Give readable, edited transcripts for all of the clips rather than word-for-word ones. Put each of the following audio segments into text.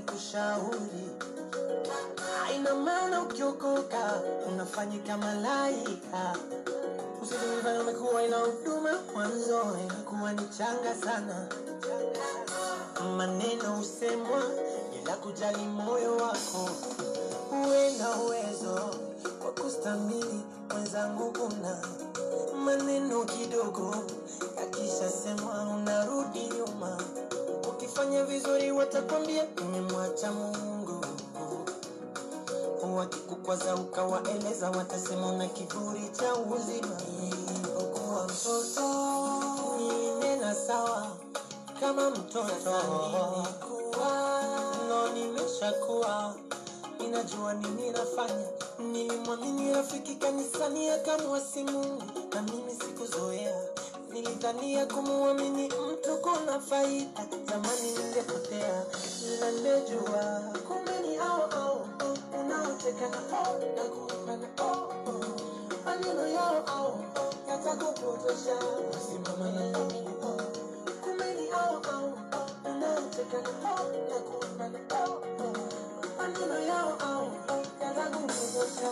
nikushauri, haina maana ukiokoka unafanyika malaika. Usijifanye umekuwa ina huduma mwanzo, inakuwa ni changa sana. Maneno usemwa bila kujali moyo wako. Uwe na uwezo wa kustamili mwenzangu, kuna maneno kidogo yakisha semwa unarudi nyuma. Ukifanya vizuri watakwambia umemwacha Mungu. Wakikukwaza ukawaeleza watasema una kiburi cha uzima. Kwa mtoto nina sawa kama mtoto, no nimeshakuwa ninajua nini nafanya. Nilimwamini rafiki kanisani akamwasi Mungu, na mimi sikuzoea. Nilidhania kumuamini mtu kuna faida, zamani ningepotea. Ila nimejua kumbe ni au unaoteka na kumbana maneno yao yatakupotosha. Usimama na mimi kumbe ni au unaoteka na kumbana maneno yao yatakupotosha.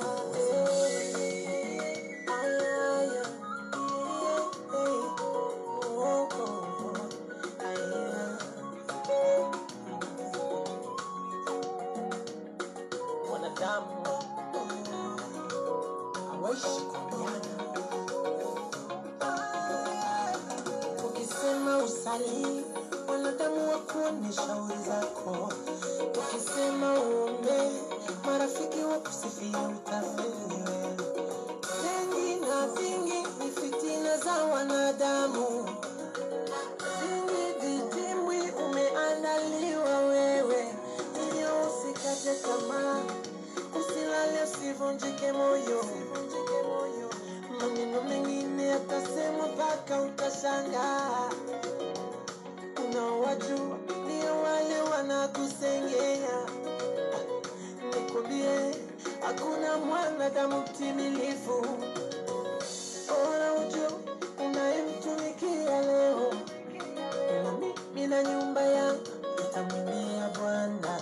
Ukisema usali wanadamu wakuone shauri zako. Ukisema uombe marafiki wakusifia utafeliwe. Mengi na vingi ni fitina za wanadamu. Vingi umeandaliwa wewe, iyo usikate tamaa. Usilale usivunjike moyo. Maneno mengine yatasemwa mpaka utashangaa. Unawajua ndio wale wanakusengenya. Nikwambie hakuna mwanadamu mtimilifu. Ona ujue unayemtumikia leo. Na mimi na nyumba yangu tutamwimbia Bwana.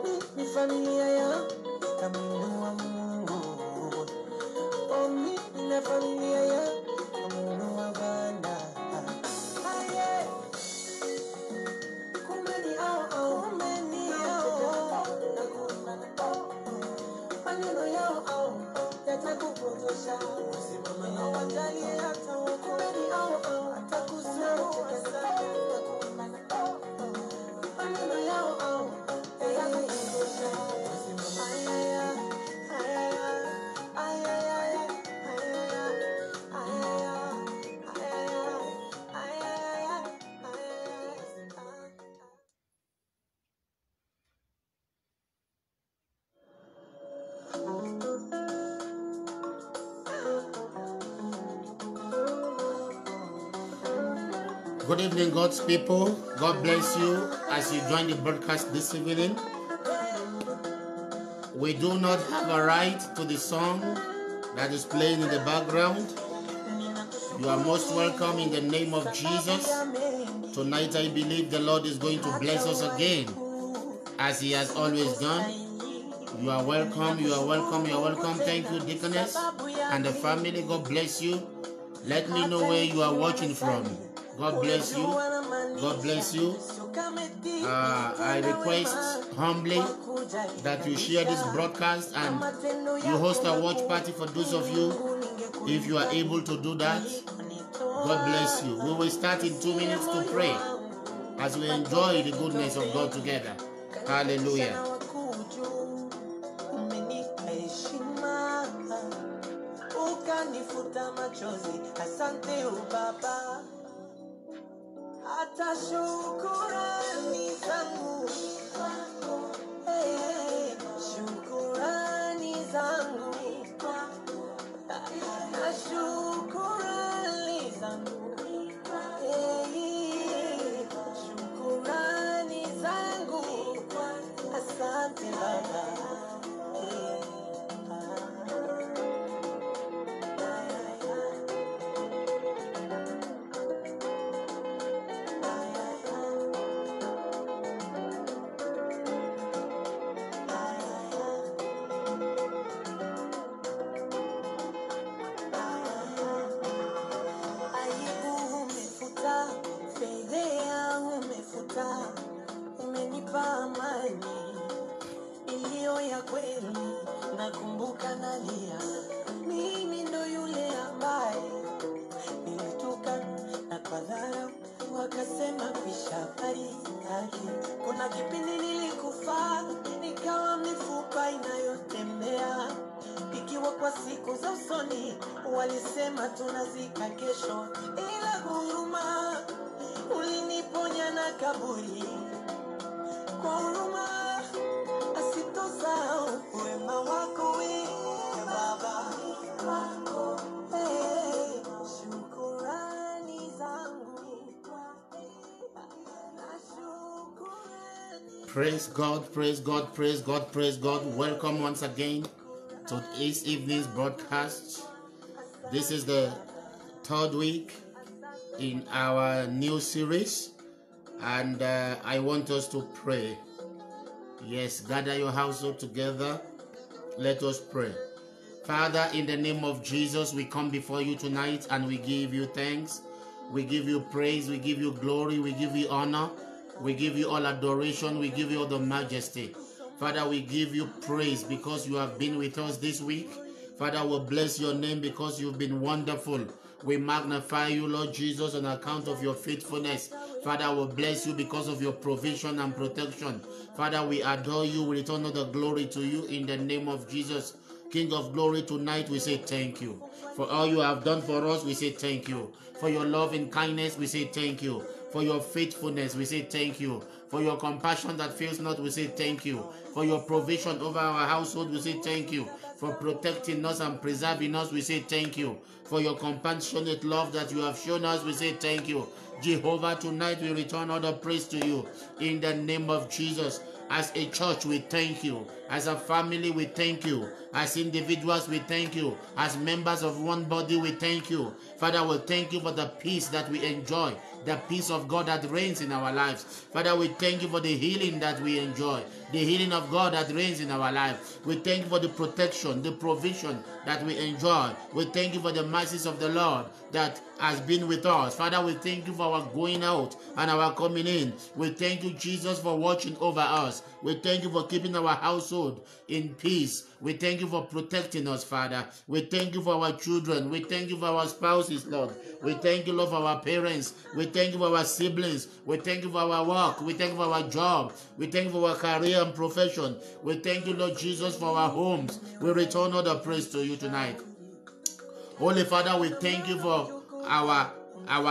Mimi familia yangu tutamwinua Mungu. Mimi na familia yangu tutamwinua Bwana. Kumbe ni au maneno yao yatakupotosha. Usimama na wajali hata wako. Kumbe ni au atakusumbua sana. Maneno yao yatakupotosha. Good evening, God's people. God bless you as you join the broadcast this evening. We do not have a right to the song that is playing in the background. You are most welcome in the name of Jesus. Tonight I believe the Lord is going to bless us again as He has always done. You are welcome, you are welcome, you are welcome. Thank you, Deaconess and the family. God bless you. Let me know where you are watching from. God bless you. God bless you. I request humbly that you share this broadcast and you host a watch party for those of you, if you are able to do that. God bless you. We will start in 2 minutes to pray as we enjoy the goodness of God together. Hallelujah. Hata shukurani zangu kwako, shukurani zangu, hata shukurani zangu, shukurani zangu, asante Baba. walisema tunazika kesho, ila huruma uliniponya na kaburi. Kwa huruma asitosahau wema wako wewe Baba wako. Shukrani zangu na shukrani. Praise God, praise God, praise God, praise God. Welcome once again to this evening's broadcast. This is the third week in our new series, and I want us to pray. Yes, gather your household together. Let us pray. Father, in the name of Jesus, we come before you tonight and we give you thanks. We give you praise. We give you glory. We give you honor. We give you all adoration. We give you all the majesty. Father, we give you praise because you have been with us this week. Father, we bless your name because you've been wonderful. We magnify you, Lord Jesus, on account of your faithfulness. Father, we bless you because of your provision and protection. Father, we adore you. We return all the glory to you in the name of Jesus. King of glory, tonight we say thank you. For all you have done for us, we say thank you. For your love and kindness, we say thank you. For your faithfulness, we say thank you. For your compassion that fails not, we say thank you. For your provision over our household, we say thank you. For protecting us and preserving us, we say thank you. For your compassionate love that you have shown us, we say thank you. Jehovah, tonight we return all the praise to you in the name of Jesus. As a church, we thank you. As a family, we thank you. As individuals, we thank you. As members of one body, we thank you. Father, we thank you for the peace that we enjoy, the peace of God that reigns in our lives. Father, we thank you for the healing that we enjoy, the healing of God that reigns in our life. We thank you for the protection, the provision that we enjoy. We thank you for the mercies of the Lord that has been with us. Father, we thank you for our going out and our coming in. We thank you, Jesus, for watching over us. We thank you for keeping our household in peace. We thank you for protecting us, Father. We thank you for our children. We thank you for our spouses, Lord. We thank you, Lord, for our parents. We thank you for our siblings. We thank you for our work. We thank you for our job. We thank you for our career and profession. We thank you, Lord Jesus, for our homes. We return all the praise to you tonight. Holy Father, we thank you for our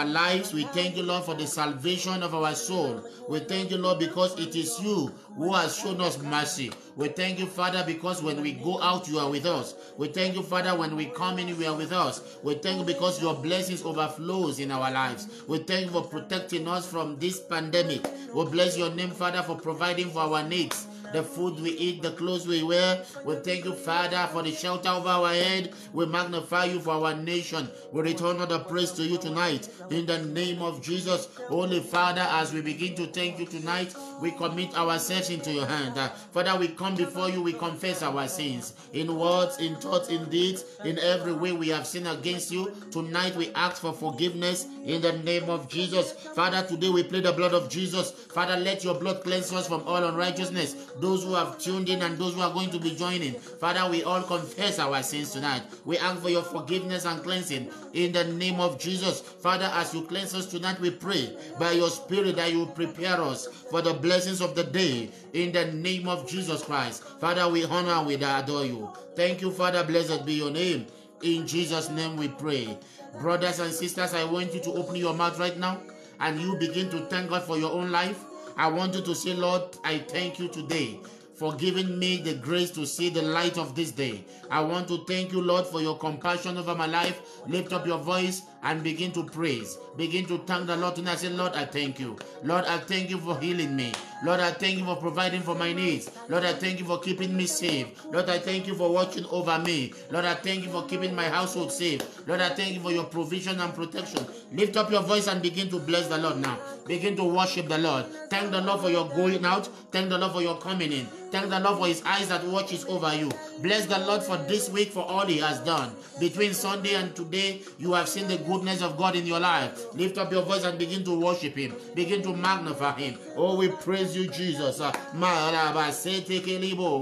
lives. We thank you, Lord, for the salvation of our soul. We thank you, Lord, because it is you who has shown us mercy. We thank you, Father, because when we go out, you are with us. We thank you, Father, when we come in, you are with us. We thank you because your blessings overflows in our lives. We thank you for protecting us from this pandemic. We bless your name, Father, for providing for our needs. The food we eat, the clothes we wear. We thank you, Father, for the shelter over our head. We magnify you for our nation. We return all the praise to you tonight. In the name of Jesus, Holy Father, as we begin to thank you tonight, we commit ourselves into your hand. Father, we come before you, we confess our sins. In words, in thoughts, in deeds, in every way we have sinned against you. Tonight we ask for forgiveness in the name of Jesus. Father, today we plead the blood of Jesus. Father, let your blood cleanse us from all unrighteousness. Those who have tuned in and those who are going to be joining, Father, we all confess our sins tonight. We ask for your forgiveness and cleansing in the name of Jesus. Father, as you cleanse us tonight, we pray by your Spirit that you will prepare us for the blessings of the day in the name of Jesus Christ. Father, we honor and we adore you. Thank you, Father. Blessed be your name. In Jesus' name we pray. Brothers and sisters, I want you to open your mouth right now and you begin to thank God for your own life. I want you to say, Lord, I thank you today for giving me the grace to see the light of this day. I want to thank you, Lord, for your compassion over my life. Lift up your voice and begin to praise. Begin to thank the Lord tonight. Say, Lord, I thank you. Lord, I thank you for healing me. Lord, I thank you for providing for my needs. Lord, I thank you for keeping me safe. Lord, I thank you for watching over me. Lord, I thank you for keeping my household safe. Lord, I thank you for your provision and protection. Lift up your voice and begin to bless the Lord now. Begin to worship the Lord. Thank the Lord for your going out. Thank the Lord for your coming in. Thank the Lord for his eyes that watches over you. Bless the Lord for this week, for all he has done. Between Sunday and today, you have seen the goodness of God in your life. Lift up your voice and begin to worship him. Begin to magnify him. Oh, we praise praise you, Jesus.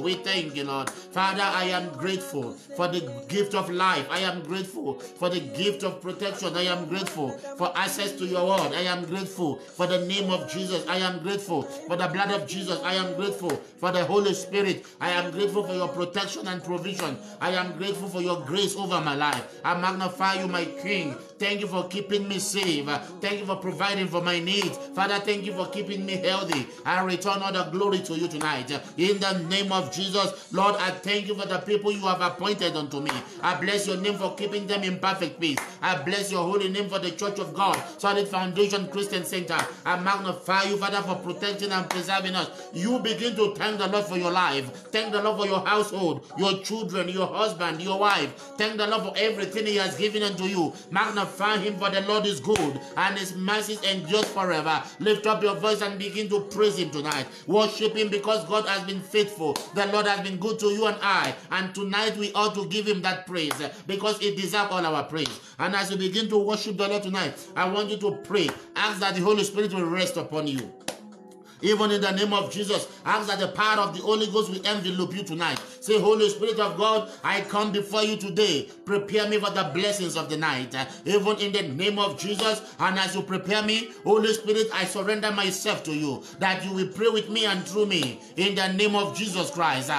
We thank you, Lord. Father, I am grateful for the gift of life. I am grateful for the gift of protection. I am grateful for access to your word. I am grateful for the name of Jesus. I am grateful for the blood of Jesus. I am grateful for the Holy Spirit. I am grateful for your protection and provision. I am grateful for your grace over my life. I magnify you, my King. Thank you for keeping me safe. Thank you for providing for my needs. Father, thank you for keeping me healthy. I return all the glory to you tonight. In the name of Jesus, Lord, I thank you for the people you have appointed unto me. I bless your name for keeping them in perfect peace. I bless your holy name for the Church of God, Solid Foundation Christian Center. I magnify you, Father, for protecting and preserving us. You begin to thank the Lord for your life. Thank the Lord for your household, your children, your husband, your wife. Thank the Lord for everything he has given unto you. Magnify him, for the Lord is good and his mercies endures forever. Lift up your voice and begin to praise him tonight. Worship him because God has been faithful. The Lord has been good to you and I. And tonight we ought to give him that praise because he deserves all our praise. And as you begin to worship the Lord tonight, I want you to pray. Ask that the Holy Spirit will rest upon you. Even in the name of Jesus, ask that the power of the Holy Ghost will envelop you tonight. Say, Holy Spirit of God, I come before you today. Prepare me for the blessings of the night. Even in the name of Jesus, and as you prepare me, Holy Spirit, I surrender myself to you, that you will pray with me and through me. In the name of Jesus Christ.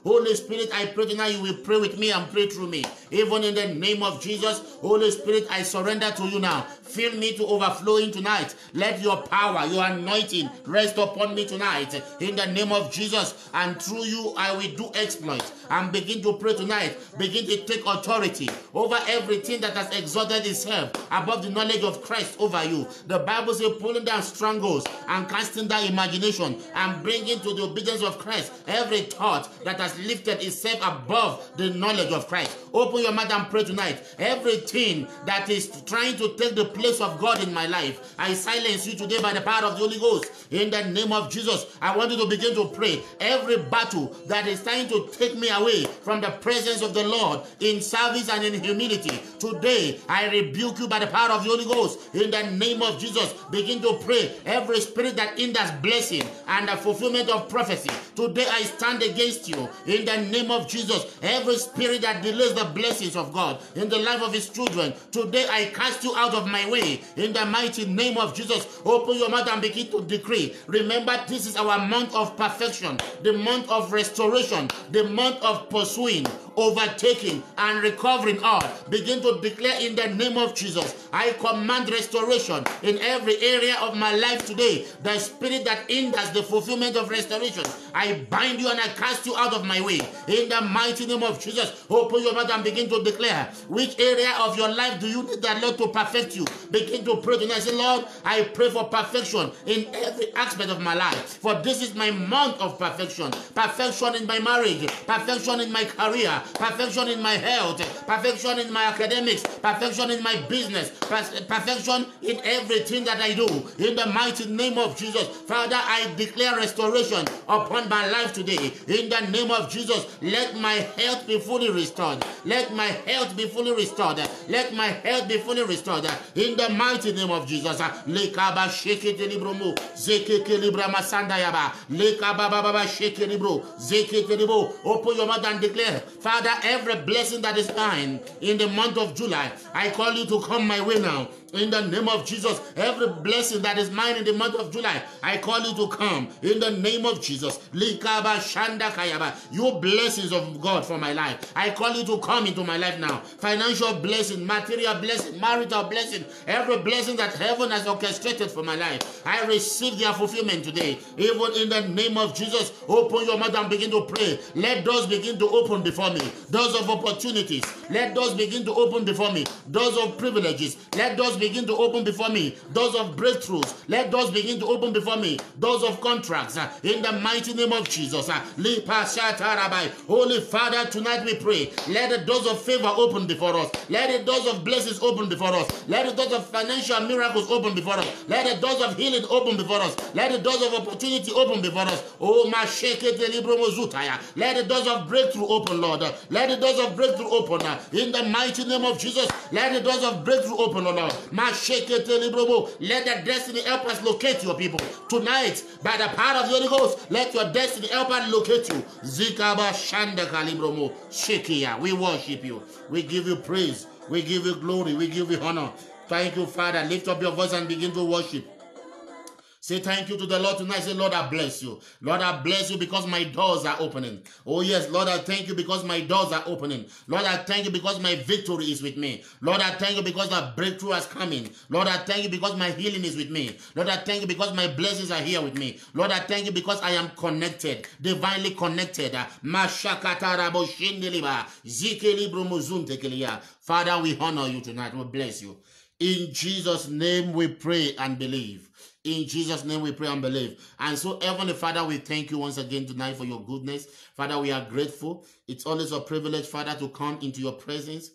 Holy Spirit, I pray tonight you will pray with me and pray through me. Even in the name of Jesus, Holy Spirit, I surrender to you now. Fill me to overflowing tonight. Let your power, your anointing rest upon me tonight. In the name of Jesus, and through you I will do exploits. And begin to pray tonight. Begin to take authority over everything that has exalted itself above the knowledge of Christ over you. The Bible says, pulling down strongholds and casting down imagination and bringing to the obedience of Christ every thought that has lifted itself above the knowledge of Christ. Open your mouth and pray tonight. Everything that is trying to take the place of God in my life, I silence you today by the power of the Holy Ghost. In the name of Jesus, I want you to begin to pray. Every battle that is trying to take me away from the presence of the Lord in service and in humility, today I rebuke you by the power of the Holy Ghost. In the name of Jesus, begin to pray. Every spirit that hinders blessing and the fulfillment of prophecy, today I stand against you. In the name of Jesus, every spirit that delays the blessings of God in the life of his children, today I cast you out of my way. In the mighty name of Jesus, open your mouth and begin to decree. Remember, this is our month of perfection, the month of restoration, the month of pursuing, overtaking, and recovering all. Begin to declare in the name of Jesus. I command restoration in every area of my life today. The spirit that hinders the fulfillment of restoration, I bind you and I cast you out of my way. In the mighty name of Jesus, open your mouth and begin to declare. Which area of your life do you need the Lord to perfect you? Begin to pray tonight. Say, Lord, I pray for perfection in every aspect of my life. For this is my month of perfection. Perfection in my marriage, perfection in my career, perfection in my health, perfection in my academics, perfection in my business, perfection in everything that I do. In the mighty name of Jesus, Father, I declare restoration upon my life today. In the name of Jesus, let my health be fully restored. Let my health be fully restored. Let my health be fully restored. In the mighty name of Jesus. Lekaba shekete libromo, zekete librama sandayaba, lekaba baba shekete libro, zekete libro. Open your mouth and declare, Father, every blessing that is mine in the month of July, I call you to come my way now. In the name of Jesus, every blessing that is mine in the month of July, I call you to come. In the name of Jesus, Likaba Shanda Kayaba, you blessings of God for my life, I call you to come into my life now. Financial blessing, material blessing, marital blessing, every blessing that heaven has orchestrated for my life, I receive their fulfillment today. Even in the name of Jesus, open your mouth and begin to pray. Let doors begin to open before me. Doors of opportunities. Let doors begin to open before me. Doors of privileges. Let doors begin to open before me. Doors of breakthroughs. Let doors begin to open before me. Doors of contracts. In the mighty name of Jesus. Holy Father, tonight we pray. Let the doors of favor open before us. Let the doors of blessings open before us. Let the doors of financial miracles open before us. Let the doors of healing open before us. Let the doors of opportunity open before us. Oh, let the doors of breakthrough open, Lord. Let the doors of breakthrough open. In the mighty name of Jesus, let the doors of breakthrough open, Lord. Let the destiny help us locate your people. Tonight, by the power of the Holy Ghost, let your destiny help us locate you. Zikaba Shanda Kalibromo Shekia. We worship you. We give you praise. We give you glory. We give you honor. Thank you, Father. Lift up your voice and begin to worship. Say thank you to the Lord tonight. Say, Lord, I bless you. Lord, I bless you because my doors are opening. Oh, yes, Lord, I thank you because my doors are opening. Lord, I thank you because my victory is with me. Lord, I thank you because my breakthrough is coming. Lord, I thank you because my healing is with me. Lord, I thank you because my blessings are here with me. Lord, I thank you because I am connected, divinely connected. Father, we honor you tonight. We bless you. In Jesus' name we pray and believe. In Jesus' name we pray and believe. And so, Heavenly Father, we thank you once again tonight for your goodness. Father, we are grateful. It's always a privilege, Father, to come into your presence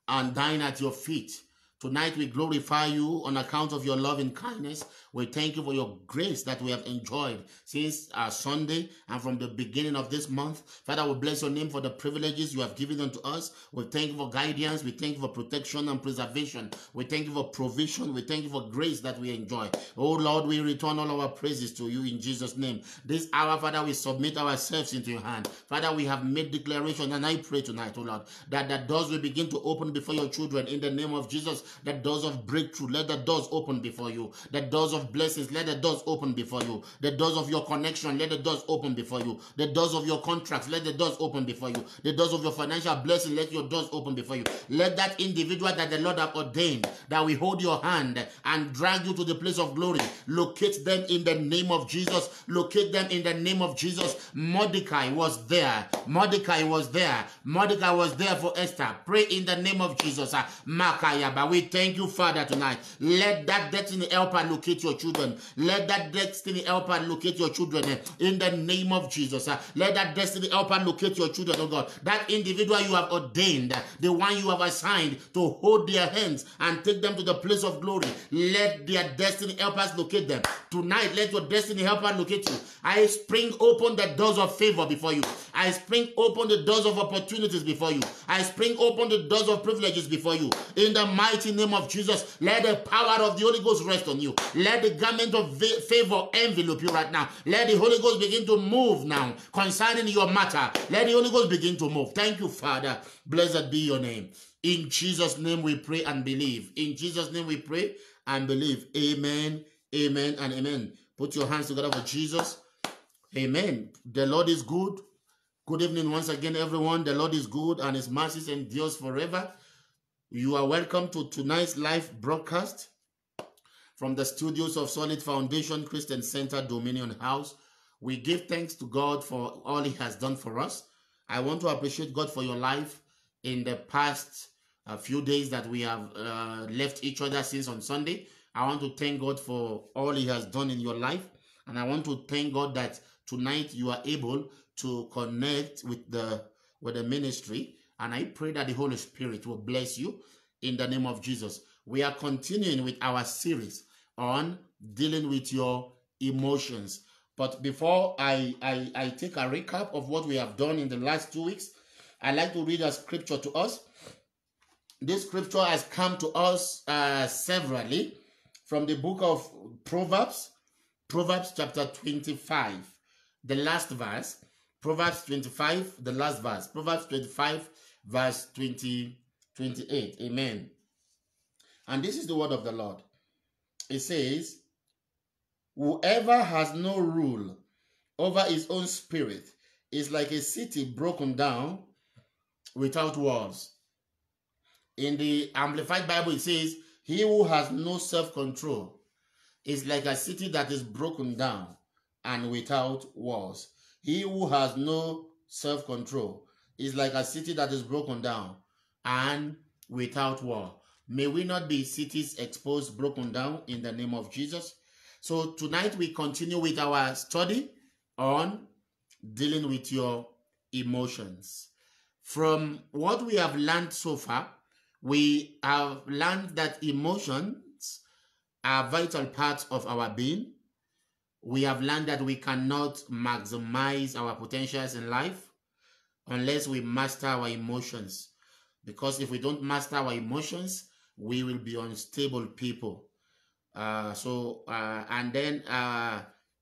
and dine at your feet. Tonight we glorify you on account of your love and kindness. We thank you for your grace that we have enjoyed since Sunday and from the beginning of this month. Father, we bless your name for the privileges you have given unto us. We thank you for guidance. We thank you for protection and preservation. We thank you for provision. We thank you for grace that we enjoy. Oh Lord, we return all our praises to you in Jesus' name. This hour, Father, we submit ourselves into your hand. Father, we have made declaration, and I pray tonight, oh Lord, that the doors will begin to open before your children in the name of Jesus. The doors of breakthrough, let the doors open before you. The doors of blessings, let the doors open before you. The doors of your connection, let the doors open before you. The doors of your contracts, let the doors open before you. The doors of your financial blessing, let your doors open before you. Let that individual that the Lord have ordained, that we hold your hand and drag you to the place of glory, locate them in the name of Jesus. Locate them in the name of Jesus. Mordecai was there. Mordecai was there. Mordecai was there for Esther. Pray in the name of Jesus. Makayaba, we thank you, Father, tonight. Let that destiny helper locate your children. Let that destiny helper locate your children in the name of Jesus. Let that destiny helper locate your children, oh God. That individual you have ordained, the one you have assigned to hold their hands and take them to the place of glory. Let their destiny helpers locate them. Tonight, let your destiny helper locate you. I spring open the doors of favor before you. I spring open the doors of opportunities before you. I spring open the doors of privileges before you. In the mighty name of Jesus, let the power of the Holy Ghost rest on you. Let the garment of favor envelope you right now. Let the Holy Ghost begin to move now concerning your matter. Let the Holy Ghost begin to move. Thank you, Father. Blessed be your name. In Jesus' name we pray and believe. In Jesus' name we pray and believe. Amen, amen, and amen. Put your hands together for Jesus. Amen. The Lord is good. Good evening once again, everyone. The Lord is good and his mercies endures forever. You are welcome to tonight's live broadcast from the studios of Solid Foundation Christian Center Dominion House. We give thanks to God for all he has done for us. I want to appreciate God for your life in the past few days that we have left each other since on Sunday. I want to thank God for all he has done in your life. And I want to thank God that tonight you are able to connect with the ministry. And I pray that the Holy Spirit will bless you in the name of Jesus. We are continuing with our series on dealing with your emotions. But before I take a recap of what we have done in the last 2 weeks, I'd like to read a scripture to us. This scripture has come to us severally from the book of Proverbs, Proverbs chapter 25, the last verse. Proverbs 25, the last verse. Proverbs 25, verse 28. Amen. And this is the word of the Lord. It says, whoever has no rule over his own spirit is like a city broken down without walls. In the Amplified Bible, it says, he who has no self-control is like a city that is broken down and without walls. He who has no self-control is like a city that is broken down and without wall. May we not be cities exposed, broken down in the name of Jesus. So tonight we continue with our study on dealing with your emotions. From what we have learned so far, we have learned that emotions are vital parts of our being. We have learned that we cannot maximize our potentials in life unless we master our emotions. Because if we don't master our emotions, we will be unstable people. And then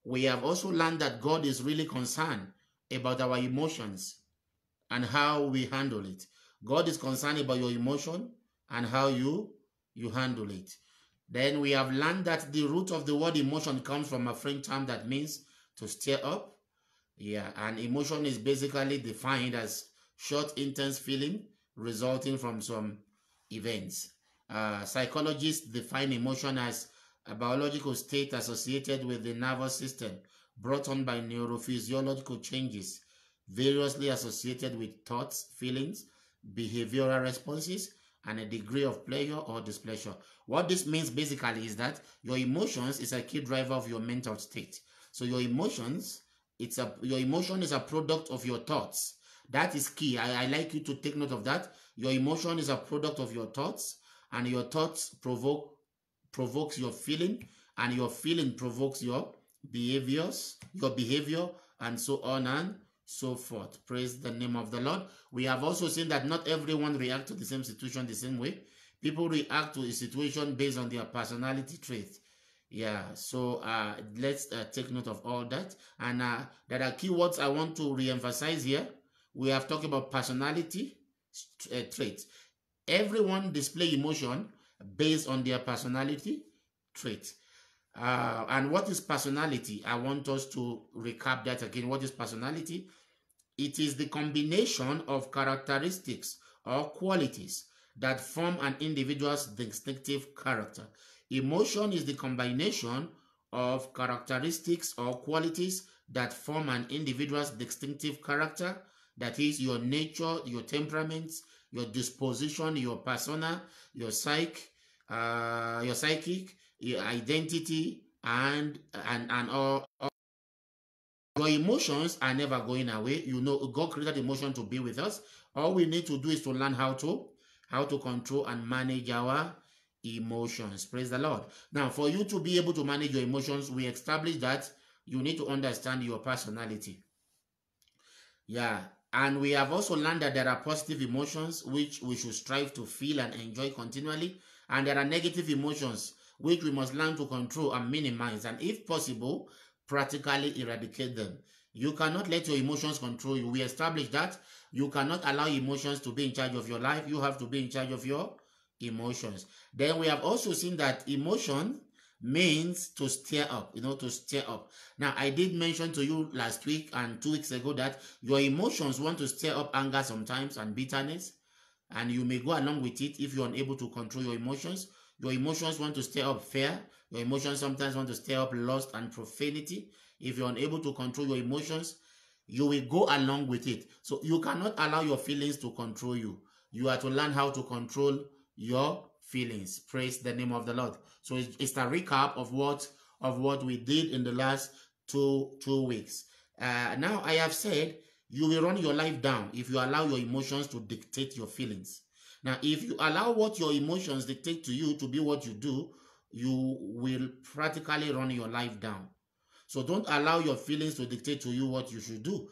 we have also learned that God is really concerned about our emotions and how we handle it. God is concerned about your emotion and how you handle it. Then we have learned that the root of the word emotion comes from a French term that means to stir up. Yeah, and emotion is basically defined as short, intense feeling resulting from some events. Psychologists define emotion as a biological state associated with the nervous system brought on by neurophysiological changes variously associated with thoughts, feelings, behavioral responses, and a degree of pleasure or displeasure. What this means basically is that your emotions is a key driver of your mental state. So your emotion is a product of your thoughts. That is key. I like you to take note of that. Your emotion is a product of your thoughts, and your thoughts provokes your feeling, and your feeling provokes your behavior, and so on and so forth. Praise the name of the Lord. We have also seen that not everyone reacts to the same situation the same way. People react to a situation based on their personality traits. Yeah, so let's take note of all that. And there are keywords I want to re-emphasize here. We have talked about personality traits. Everyone display emotion based on their personality trait. And what is personality? I want us to recap that again. What is personality? It is the combination of characteristics or qualities that form an individual's distinctive character. Emotion is the combination of characteristics or qualities that form an individual's distinctive character. That is your nature, your temperaments, your disposition, your persona, your psychic, your identity, and all. Your emotions are never going away. You know, God created emotion to be with us. All we need to do is to learn how to control and manage our emotions. Praise the Lord. Now, for you to be able to manage your emotions, we established that you need to understand your personality. Yeah. And we have also learned that there are positive emotions which we should strive to feel and enjoy continually. And there are negative emotions which we must learn to control and minimize. And if possible, practically eradicate them. You cannot let your emotions control you. We established that you cannot allow emotions to be in charge of your life. You have to be in charge of your emotions. Then we have also seen that emotion means to stir up, to stir up. Now, I did mention to you last week and 2 weeks ago that your emotions want to stir up anger sometimes and bitterness, and you may go along with it if you're unable to control your emotions. Your emotions want to stir up fear. Your emotions sometimes want to stir up lust and profanity. If you're unable to control your emotions, you will go along with it. So you cannot allow your feelings to control you. You are to learn how to control your feelings. Praise the name of the Lord. So it's a recap of what we did in the last two weeks. Now I have said you will run your life down if you allow your emotions to dictate your feelings. Now, if you allow what your emotions dictate to you to be what you do, you will practically run your life down. So don't allow your feelings to dictate to you what you should do.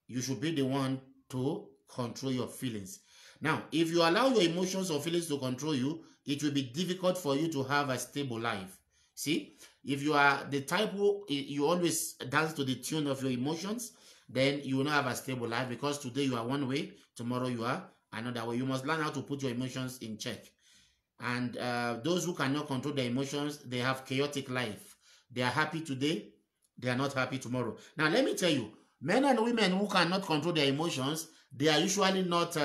You should be the one to control your feelings. Now, if you allow your emotions or feelings to control you, it will be difficult for you to have a stable life. See, if you are the type who you always dance to the tune of your emotions, then you will not have a stable life, because today you are one way, tomorrow you are another way. You must learn how to put your emotions in check. And those who cannot control their emotions, they have chaotic life. They are happy today, they are not happy tomorrow. Now, let me tell you, men and women who cannot control their emotions, they are usually not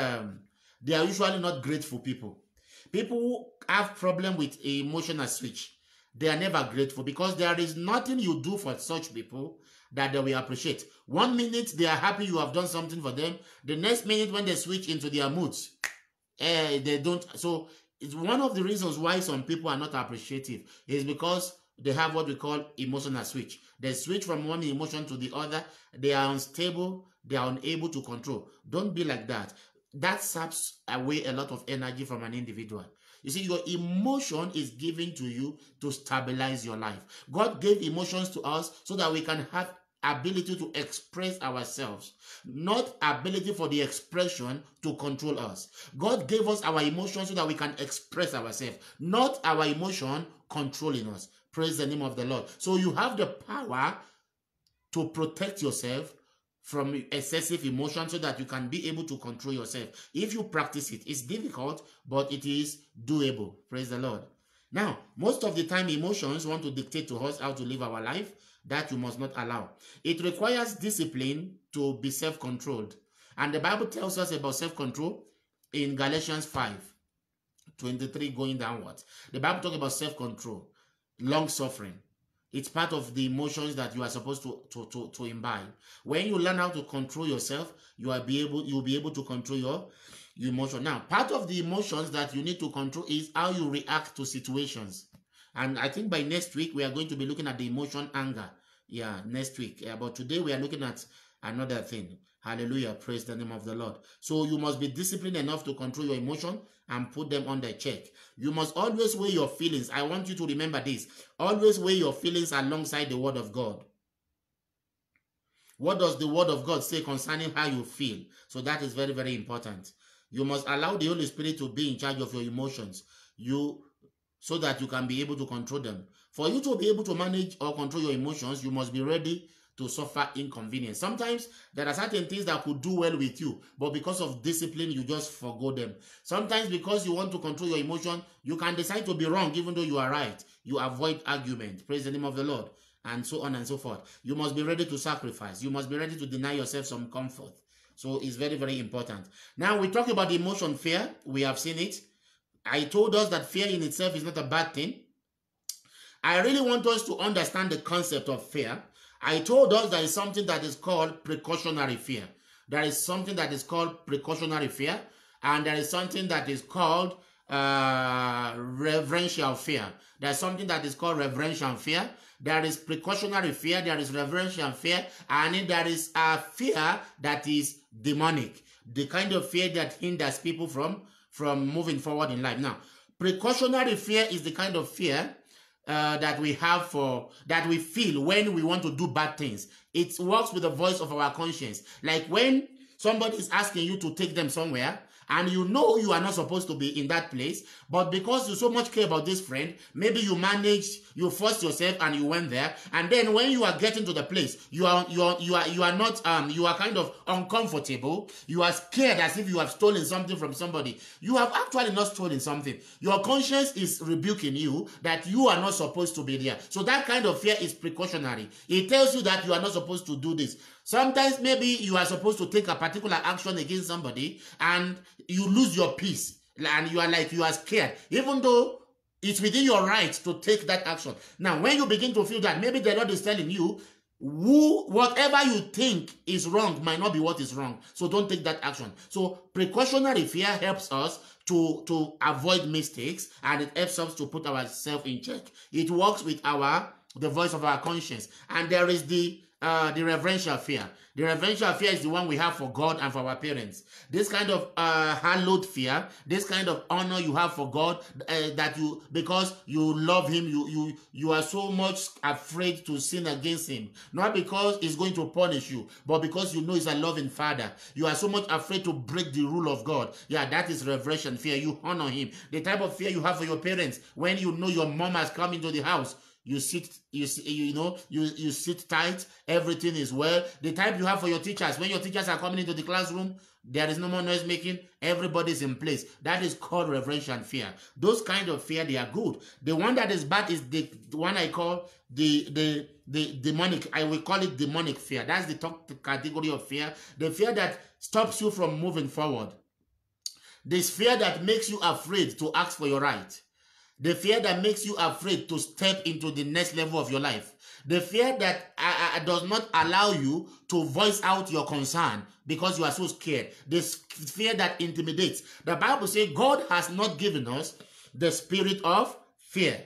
grateful people. People who have problem with emotional switch, they are never grateful, because there is nothing you do for such people that they will appreciate. 1 minute they are happy you have done something for them. The next minute when they switch into their moods, they don't. So it's one of the reasons why some people are not appreciative is because they have what we call emotional switch. They switch from one emotion to the other. They are unstable. They are unable to control. Don't be like that. That saps away a lot of energy from an individual. You see, your emotion is given to you to stabilize your life. God gave emotions to us so that we can have ability to express ourselves, not ability for the expression to control us. God gave us our emotions so that we can express ourselves, not our emotion controlling us. Praise the name of the Lord. So you have the power to protect yourself from excessive emotion so that you can be able to control yourself. If you practice it, it's difficult, but it is doable. Praise the Lord. Now, most of the time, emotions want to dictate to us how to live our life. That you must not allow. It requires discipline to be self-controlled. And the Bible tells us about self-control in Galatians 5:23 going downwards. The Bible talks about self-control, long-suffering. It's part of the emotions that you are supposed to imbibe. When you learn how to control yourself, you'll be able to control your emotion. Now, part of the emotions that you need to control is how you react to situations. And I think by next week, we are going to be looking at the emotion anger. Yeah, next week. But today we are looking at another thing. Hallelujah. Praise the name of the Lord. So you must be disciplined enough to control your emotion and put them under check. You must always weigh your feelings. I want you to remember this. Always weigh your feelings alongside the word of God. What does the word of God say concerning how you feel? So that is very, very important. You must allow the Holy Spirit to be in charge of your emotions. So that you can be able to control them. For you to be able to manage or control your emotions, you must be ready to suffer inconvenience. Sometimes there are certain things that could do well with you, but because of discipline, you just forgo them. Sometimes because you want to control your emotion, you can decide to be wrong even though you are right. You avoid argument. Praise the name of the Lord. And so on and so forth. You must be ready to sacrifice. You must be ready to deny yourself some comfort. So it's very, very important. Now we talk about the emotion fear. We have seen it. I told us that fear in itself is not a bad thing. I really want us to understand the concept of fear. I told us there is something that is called precautionary fear. There is something that is called precautionary fear, and there is something that is called reverential fear. There's something that is called reverential fear. There is precautionary fear, there is reverential fear, and then there is a fear that is demonic. The kind of fear that hinders people from moving forward in life. Now, precautionary fear is the kind of fear that we feel when we want to do bad things. It works with the voice of our conscience. Like when somebody is asking you to take them somewhere, and you know you are not supposed to be in that place, but because you so much care about this friend, maybe you forced yourself and you went there, and then when you are getting to the place, you are kind of uncomfortable. You are scared as if you have stolen something from somebody. You have actually not stolen something. Your conscience is rebuking you that you are not supposed to be there. So that kind of fear is precautionary. It tells you that you are not supposed to do this. Sometimes maybe you are supposed to take a particular action against somebody and you lose your peace and you are scared, even though it's within your right to take that action. Now, when you begin to feel that maybe the Lord is telling you, whatever you think is wrong might not be what is wrong. So don't take that action. So precautionary fear helps us to avoid mistakes, and it helps us to put ourselves in check. It works with the voice of our conscience. And there is the reverential fear. The reverential fear is the one we have for God and for our parents. This kind of hallowed fear, this kind of honor you have for God, because you love him, you are so much afraid to sin against him. Not because he's going to punish you, but because you know he's a loving father. You are so much afraid to break the rule of God. Yeah, that is reverential fear. You honor him. The type of fear you have for your parents when you know your mom has come into the house. You sit tight, everything is well. The type you have for your teachers, when your teachers are coming into the classroom, there is no more noise making, everybody's in place. That is called reverential fear. Those kind of fear, they are good. The one that is bad is the one I call the demonic. I will call it demonic fear. That's the top category of fear. The fear that stops you from moving forward. This fear that makes you afraid to ask for your right. The fear that makes you afraid to step into the next level of your life. The fear that does not allow you to voice out your concern because you are so scared. The fear that intimidates. The Bible says God has not given us the spirit of fear,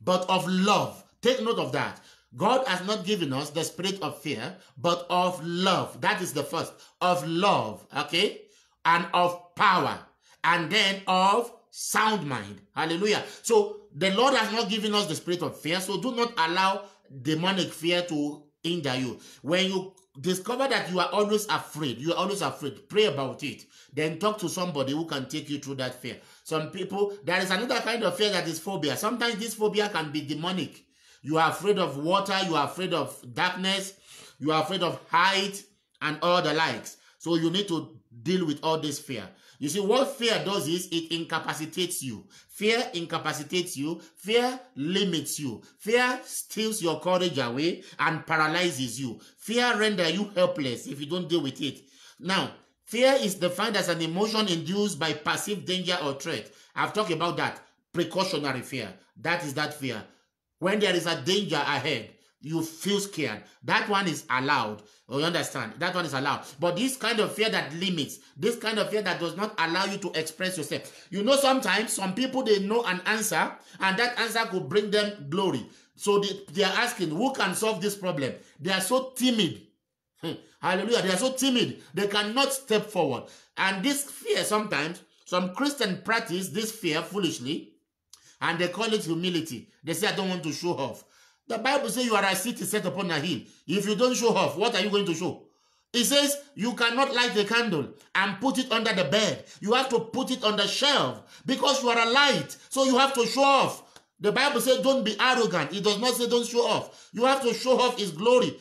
but of love. Take note of that. God has not given us the spirit of fear, but of love. That is the first. Of love, okay? And of power. And then of sound mind. Hallelujah. So the Lord has not given us the spirit of fear, so do not allow demonic fear to hinder you. When you discover that you are always afraid, pray about it. Then talk to somebody who can take you through that fear. Some people, there is another kind of fear that is phobia. Sometimes this phobia can be demonic. You are afraid of water, you are afraid of darkness, you are afraid of height and all the likes. So you need to deal with all this fear. You see, what fear does is it incapacitates you. Fear incapacitates you. Fear limits you. Fear steals your courage away and paralyzes you. Fear renders you helpless if you don't deal with it. Now, fear is defined as an emotion induced by perceived danger or threat. I've talked about that. Precautionary fear. That is that fear. When there is a danger ahead, you feel scared. That one is allowed. Oh, you understand? That one is allowed. But this kind of fear that limits, this kind of fear that does not allow you to express yourself. You know, sometimes some people, they know an answer, and that answer could bring them glory. So they are asking, who can solve this problem? They are so timid. Hallelujah. They are so timid. They cannot step forward. And this fear, sometimes, some Christians practice this fear foolishly, and they call it humility. They say, I don't want to show off. The Bible says you are a city set upon a hill. If you don't show off, what are you going to show? It says you cannot light the candle and put it under the bed. You have to put it on the shelf because you are a light. So you have to show off. The Bible says don't be arrogant. It does not say don't show off. You have to show off His glory.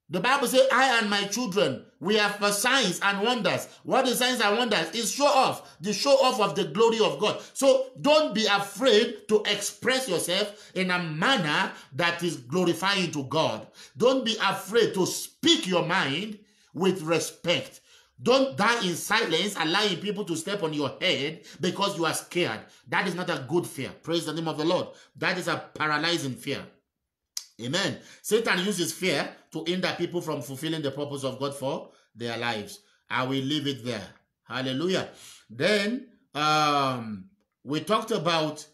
The Bible says, I and my children, we have signs and wonders. What is signs and wonders? Is show off, the show off of the glory of God. So don't be afraid to express yourself in a manner that is glorifying to God. Don't be afraid to speak your mind with respect. Don't die in silence, allowing people to step on your head because you are scared. That is not a good fear. Praise the name of the Lord. That is a paralyzing fear. Amen. Satan uses fear to hinder people from fulfilling the purpose of God for their lives. I will leave it there. Hallelujah. Then we talked about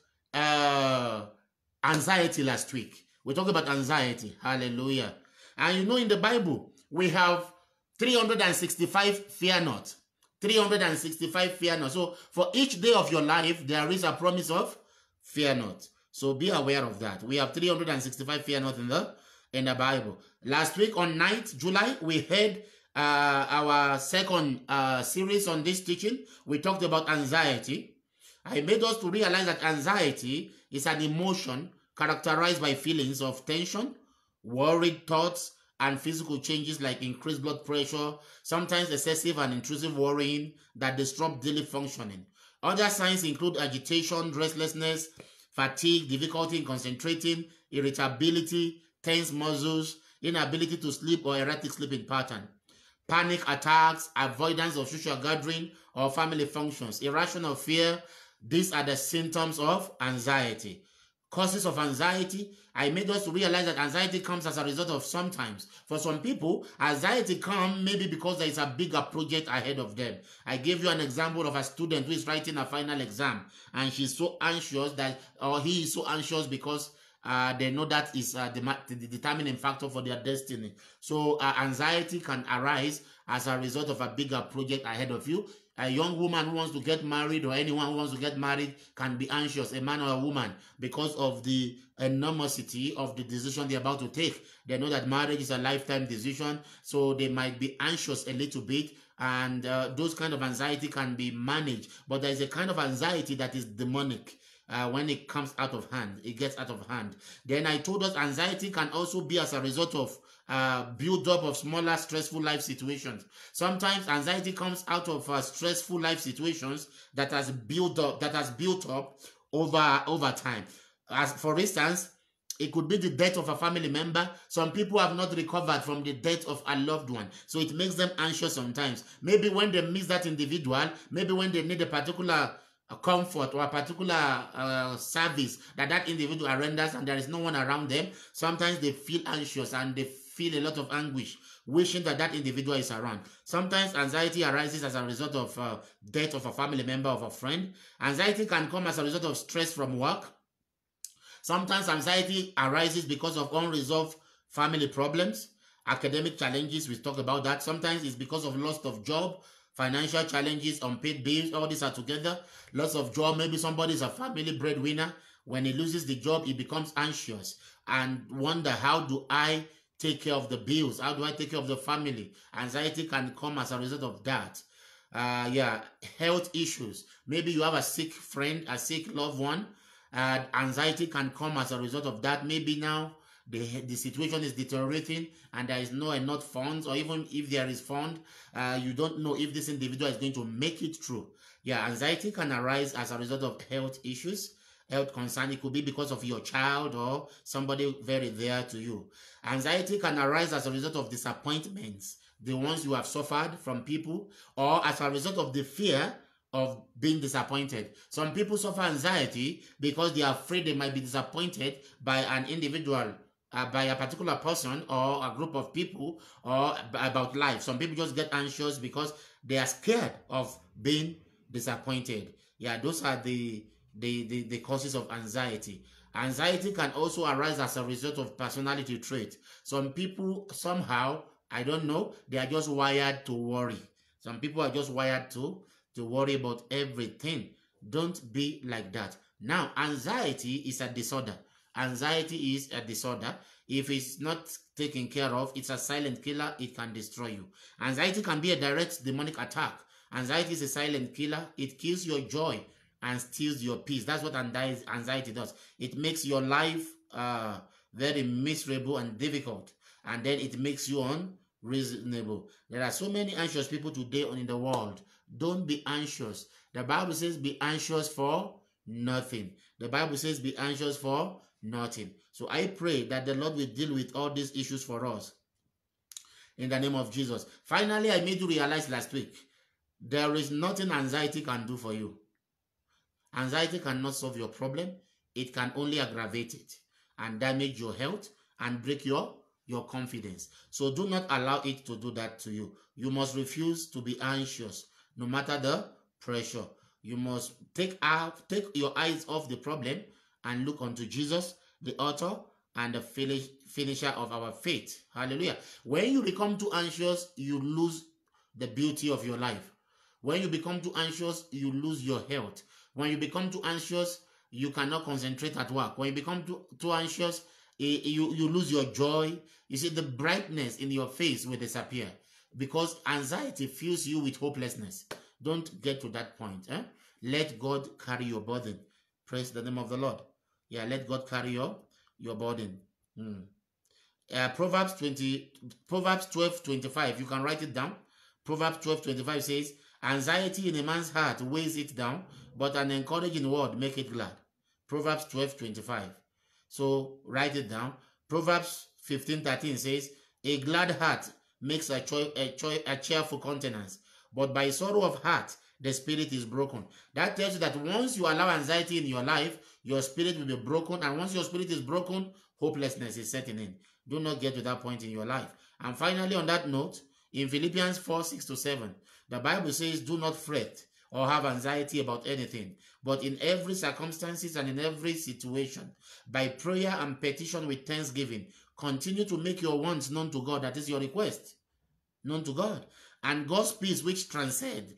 anxiety last week. We talked about anxiety. Hallelujah. And you know, in the Bible, we have 365 fear not. 365 fear not. So for each day of your life, there is a promise of fear not. So be aware of that. We have 365 fear not in the Bible. Last week on 9th July, we had our second series on this teaching. We talked about anxiety. I made us to realize that anxiety is an emotion characterized by feelings of tension, worried thoughts, and physical changes like increased blood pressure, sometimes excessive and intrusive worrying that disrupt daily functioning. Other signs include agitation, restlessness, fatigue, difficulty in concentrating, irritability, tense muscles, inability to sleep or erratic sleeping pattern, panic attacks, avoidance of social gathering or family functions, irrational fear. These are the symptoms of anxiety. Causes of anxiety. I made us to realize that anxiety comes as a result of sometimes. For some people, anxiety comes maybe because there is a bigger project ahead of them. I gave you an example of a student who is writing a final exam and she's so anxious that, or he is so anxious because they know that is the determining factor for their destiny. So anxiety can arise as a result of a bigger project ahead of you. A young woman who wants to get married or anyone who wants to get married can be anxious, a man or a woman, because of the enormity of the decision they're about to take. They know that marriage is a lifetime decision, so they might be anxious a little bit, and those kind of anxiety can be managed. But there is a kind of anxiety that is demonic. When it comes out of hand, it gets out of hand. Then I told us anxiety can also be as a result of build-up of smaller stressful life situations. Sometimes anxiety comes out of stressful life situations that has built up over time. As for instance, it could be the death of a family member. Some people have not recovered from the death of a loved one, so it makes them anxious sometimes. Maybe when they miss that individual, maybe when they need a particular comfort or a particular service that individual renders and there is no one around them, sometimes they feel anxious and they feel a lot of anguish, wishing that individual is around. Sometimes anxiety arises as a result of death of a family member, of a friend. Anxiety can come as a result of stress from work. Sometimes anxiety arises because of unresolved family problems, academic challenges, we talk about that. Sometimes it's because of loss of job, financial challenges, unpaid bills, all these are together. Loss of job, maybe somebody is a family breadwinner. When he loses the job, he becomes anxious and wonder, how do I take care of the bills? How do I take care of the family? Anxiety can come as a result of that. Health issues. Maybe you have a sick friend, a sick loved one. Anxiety can come as a result of that. Maybe now the situation is deteriorating and there is no enough funds, or even if there is fund, you don't know if this individual is going to make it through. Anxiety can arise as a result of health issues, health concern. It could be because of your child or somebody very dear to you. Anxiety can arise as a result of disappointments, the ones you have suffered from people, or as a result of the fear of being disappointed. Some people suffer anxiety because they are afraid they might be disappointed by an individual, by a particular person or a group of people, or about life. Some people just get anxious because they are scared of being disappointed. Those are the causes of anxiety. Anxiety can also arise as a result of personality trait. Some people somehow, I don't know, they are just wired to worry. Some people are just wired to worry about everything. Don't be like that. Now, anxiety is a disorder. Anxiety is a disorder. If it's not taken care of, it's a silent killer. It can destroy you. Anxiety can be a direct demonic attack. Anxiety is a silent killer. It kills your joy and steals your peace. That's what anxiety does. It makes your life very miserable and difficult, and then it makes you unreasonable. There are so many anxious people today in the world. Don't be anxious. The Bible says be anxious for nothing. The Bible says be anxious for nothing. So I pray that the Lord will deal with all these issues for us in the name of Jesus. Finally, I made you realize last week, there is nothing anxiety can do for you. Anxiety cannot solve your problem. It can only aggravate it and damage your health and break your confidence. So do not allow it to do that to you. You must refuse to be anxious no matter the pressure. You must take your eyes off the problem and look unto Jesus, the author and the finisher of our faith. Hallelujah. When you become too anxious, you lose the beauty of your life. When you become too anxious, you lose your health. When you become too anxious, you cannot concentrate at work. When you become too anxious, you lose your joy. You see, the brightness in your face will disappear because anxiety fills you with hopelessness. Don't get to that point. Let God carry your burden. Praise the name of the Lord. Let God carry your burden. Proverbs 12:25. You can write it down. Proverbs 12:25 says, anxiety in a man's heart weighs it down, but an encouraging word make it glad. Proverbs 12:25. So write it down. Proverbs 15:13 says, a glad heart makes a cheerful countenance, but by sorrow of heart the spirit is broken. That tells you that once you allow anxiety in your life, your spirit will be broken, and once your spirit is broken, hopelessness is setting in. Do not get to that point in your life. And finally, on that note, in Philippians 4:6-7, the Bible says, do not fret or have anxiety about anything, but in every circumstances and in every situation, by prayer and petition with thanksgiving, continue to make your wants known to God. That is your request, known to God. And God's peace which transcends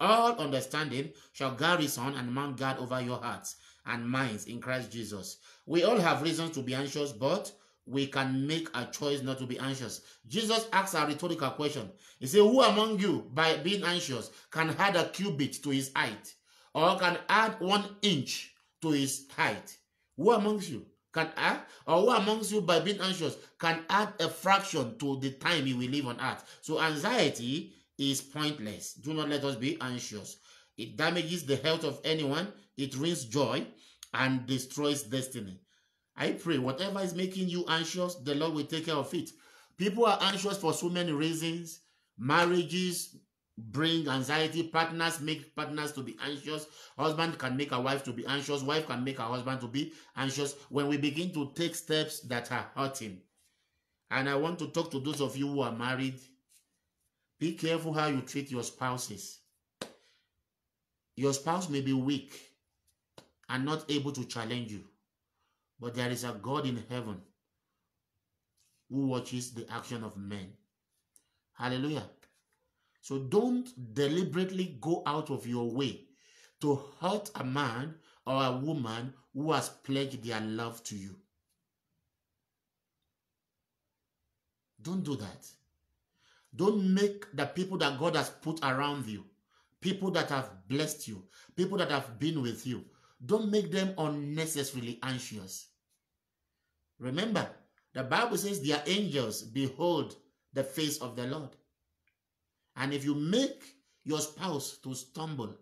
all understanding shall garrison and mount guard over your hearts and minds in Christ Jesus. We all have reasons to be anxious, but we can make a choice not to be anxious. Jesus asked a rhetorical question. He said, who among you, by being anxious, can add a cubit to his height, or can add 1 inch to his height? Who amongst you can add, or who amongst you, by being anxious, can add a fraction to the time you will live on earth? So anxiety is pointless. Do not let us be anxious. It damages the health of anyone. It ruins joy and destroys destiny. I pray whatever is making you anxious, the Lord will take care of it. People are anxious for so many reasons. Marriages bring anxiety. Partners make partners to be anxious. Husband can make a wife to be anxious. Wife can make a husband to be anxious. When we begin to take steps that are hurting. And I want to talk to those of you who are married. Be careful how you treat your spouses. Your spouse may be weak and not able to challenge you. But there is a God in heaven who watches the action of men. Hallelujah. So don't deliberately go out of your way to hurt a man or a woman who has pledged their love to you. Don't do that. Don't make the people that God has put around you, people that have blessed you, people that have been with you, don't make them unnecessarily anxious. Remember, the Bible says their angels behold the face of the Lord. And if you make your spouse to stumble,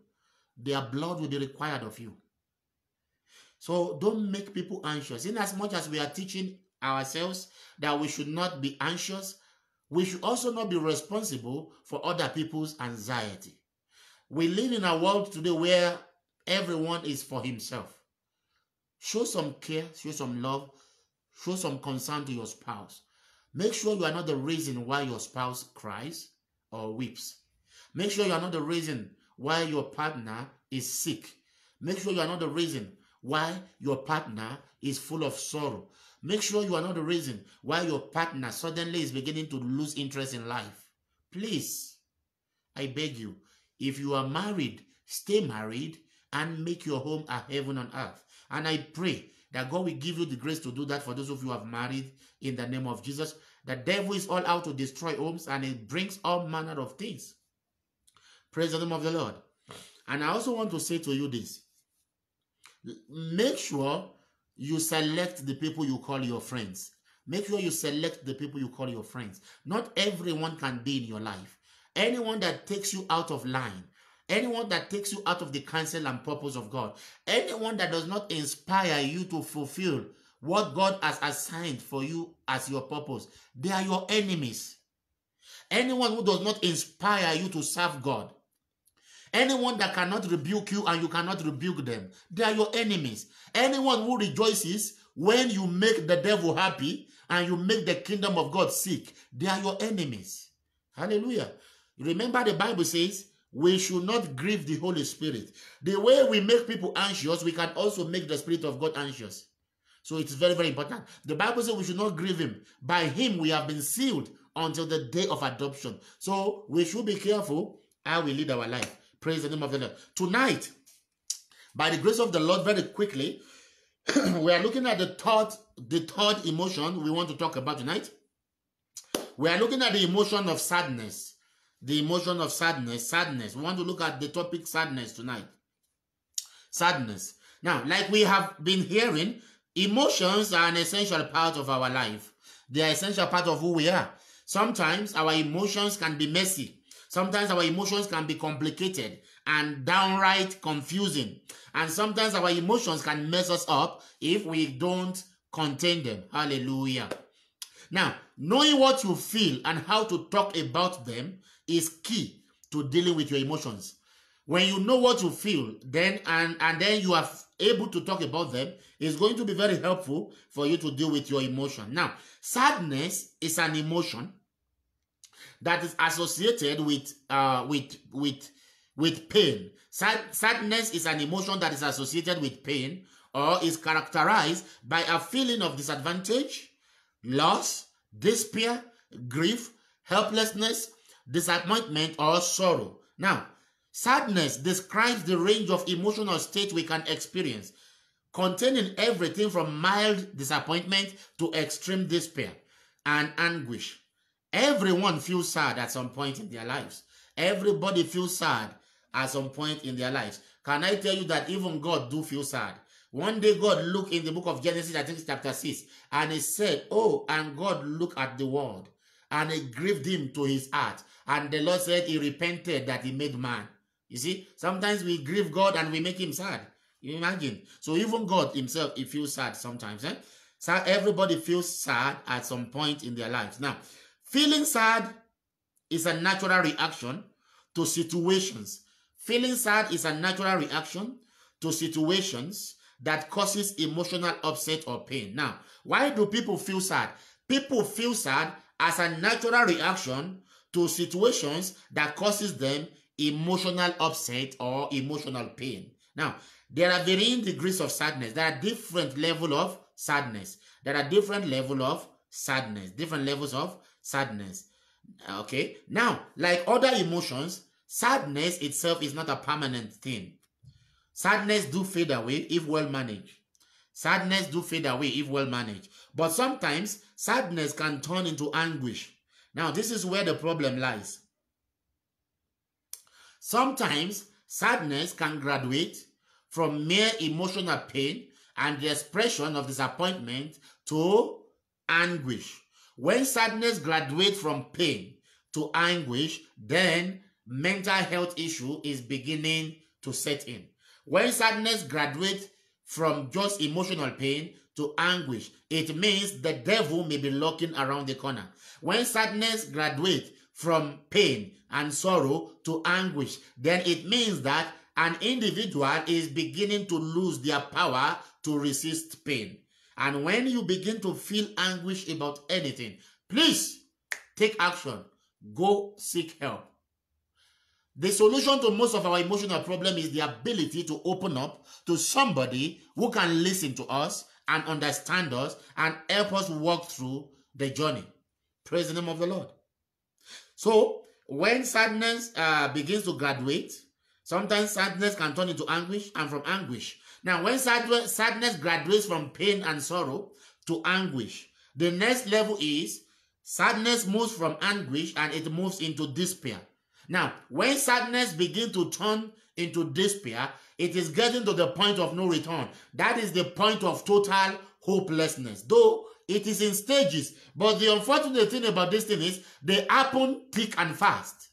their blood will be required of you. So don't make people anxious. In as much as we are teaching ourselves that we should not be anxious, we should also not be responsible for other people's anxiety. We live in a world today where everyone is for himself. Show some care, show some love, show some concern to your spouse. Make sure you are not the reason why your spouse cries or weeps. Make sure you are not the reason why your partner is sick. Make sure you are not the reason why your partner is full of sorrow. Make sure you are not the reason why your partner suddenly is beginning to lose interest in life. Please, I beg you, if you are married, stay married and make your home a heaven on earth. And I pray that God will give you the grace to do that for those of you who have married in the name of Jesus. The devil is all out to destroy homes and it brings all manner of things. Praise the name of the Lord. And I also want to say to you this. Make sure you select the people you call your friends. Make sure you select the people you call your friends. Not everyone can be in your life. Anyone that takes you out of line, anyone that takes you out of the counsel and purpose of God, anyone that does not inspire you to fulfill what God has assigned for you as your purpose, they are your enemies. Anyone who does not inspire you to serve God, anyone that cannot rebuke you and you cannot rebuke them, they are your enemies. Anyone who rejoices when you make the devil happy and you make the kingdom of God sick, they are your enemies. Hallelujah. Remember the Bible says, we should not grieve the Holy Spirit. The way we make people anxious, we can also make the Spirit of God anxious. So it's very, very important. The Bible says we should not grieve him. By him we have been sealed until the day of adoption. So we should be careful how we lead our life. Praise the name of the Lord. Tonight, by the grace of the Lord, very quickly, we are looking at the third emotion we want to talk about tonight. We are looking at the emotion of sadness. The emotion of sadness. We want to look at the topic sadness tonight. Sadness. Now, like we have been hearing, emotions are an essential part of our life. They are essential part of who we are. Sometimes our emotions can be messy. Sometimes our emotions can be complicated and downright confusing. And sometimes our emotions can mess us up if we don't contain them. Hallelujah. Now, knowing what you feel and how to talk about them is key to dealing with your emotions. When you know what you feel, then then you are able to talk about them, it's going to be very helpful for you to deal with your emotion. Now, sadness is an emotion that is associated with pain. Sadness is an emotion that is associated with pain or is characterized by a feeling of disadvantage, loss, despair, grief, helplessness, disappointment, or sorrow. Now, sadness describes the range of emotional state we can experience, containing everything from mild disappointment to extreme despair and anguish. Everyone feels sad at some point in their lives. Everybody feels sad at some point in their lives. Can I tell you that even God do feel sad? One day God looked in the book of Genesis, I think it's chapter 6, and he said, oh, and God looked at the world, and it grieved him to his heart. And the Lord said he repented that he made man. You see, sometimes we grieve God and we make him sad. You imagine? So even God himself, he feels sad sometimes. So everybody feels sad at some point in their lives. Now, feeling sad is a natural reaction to situations. Feeling sad is a natural reaction to situations that causes emotional upset or pain. Now, why do people feel sad? People feel sad as a natural reaction to situations that causes them emotional upset or emotional pain. Now, there are varying degrees of sadness. There are different levels of sadness. Different levels of sadness. Okay. Now, like other emotions, sadness itself is not a permanent thing. Sadness do fade away if well managed. Sadness do fade away if well managed. But sometimes sadness can turn into anguish. Now, this is where the problem lies. Sometimes sadness can graduate from mere emotional pain and the expression of disappointment to anguish. When sadness graduates from pain to anguish, then mental health issue is beginning to set in. When sadness graduates from just emotional pain to anguish, it means the devil may be lurking around the corner. When sadness graduates from pain and sorrow to anguish, then it means that an individual is beginning to lose their power to resist pain. And when you begin to feel anguish about anything, please take action. Go seek help. The solution to most of our emotional problem is the ability to open up to somebody who can listen to us and understand us and help us walk through the journey. Praise the name of the Lord. So, when sadness begins to graduate, sometimes sadness can turn into anguish, and from anguish. Now, when sadness graduates from pain and sorrow to anguish, the next level is sadness moves from anguish and it moves into despair. Now, when sadness begins to turn into despair, it is getting to the point of no return. That is the point of total hopelessness. Though it is in stages, but the unfortunate thing about this thing is they happen thick and fast.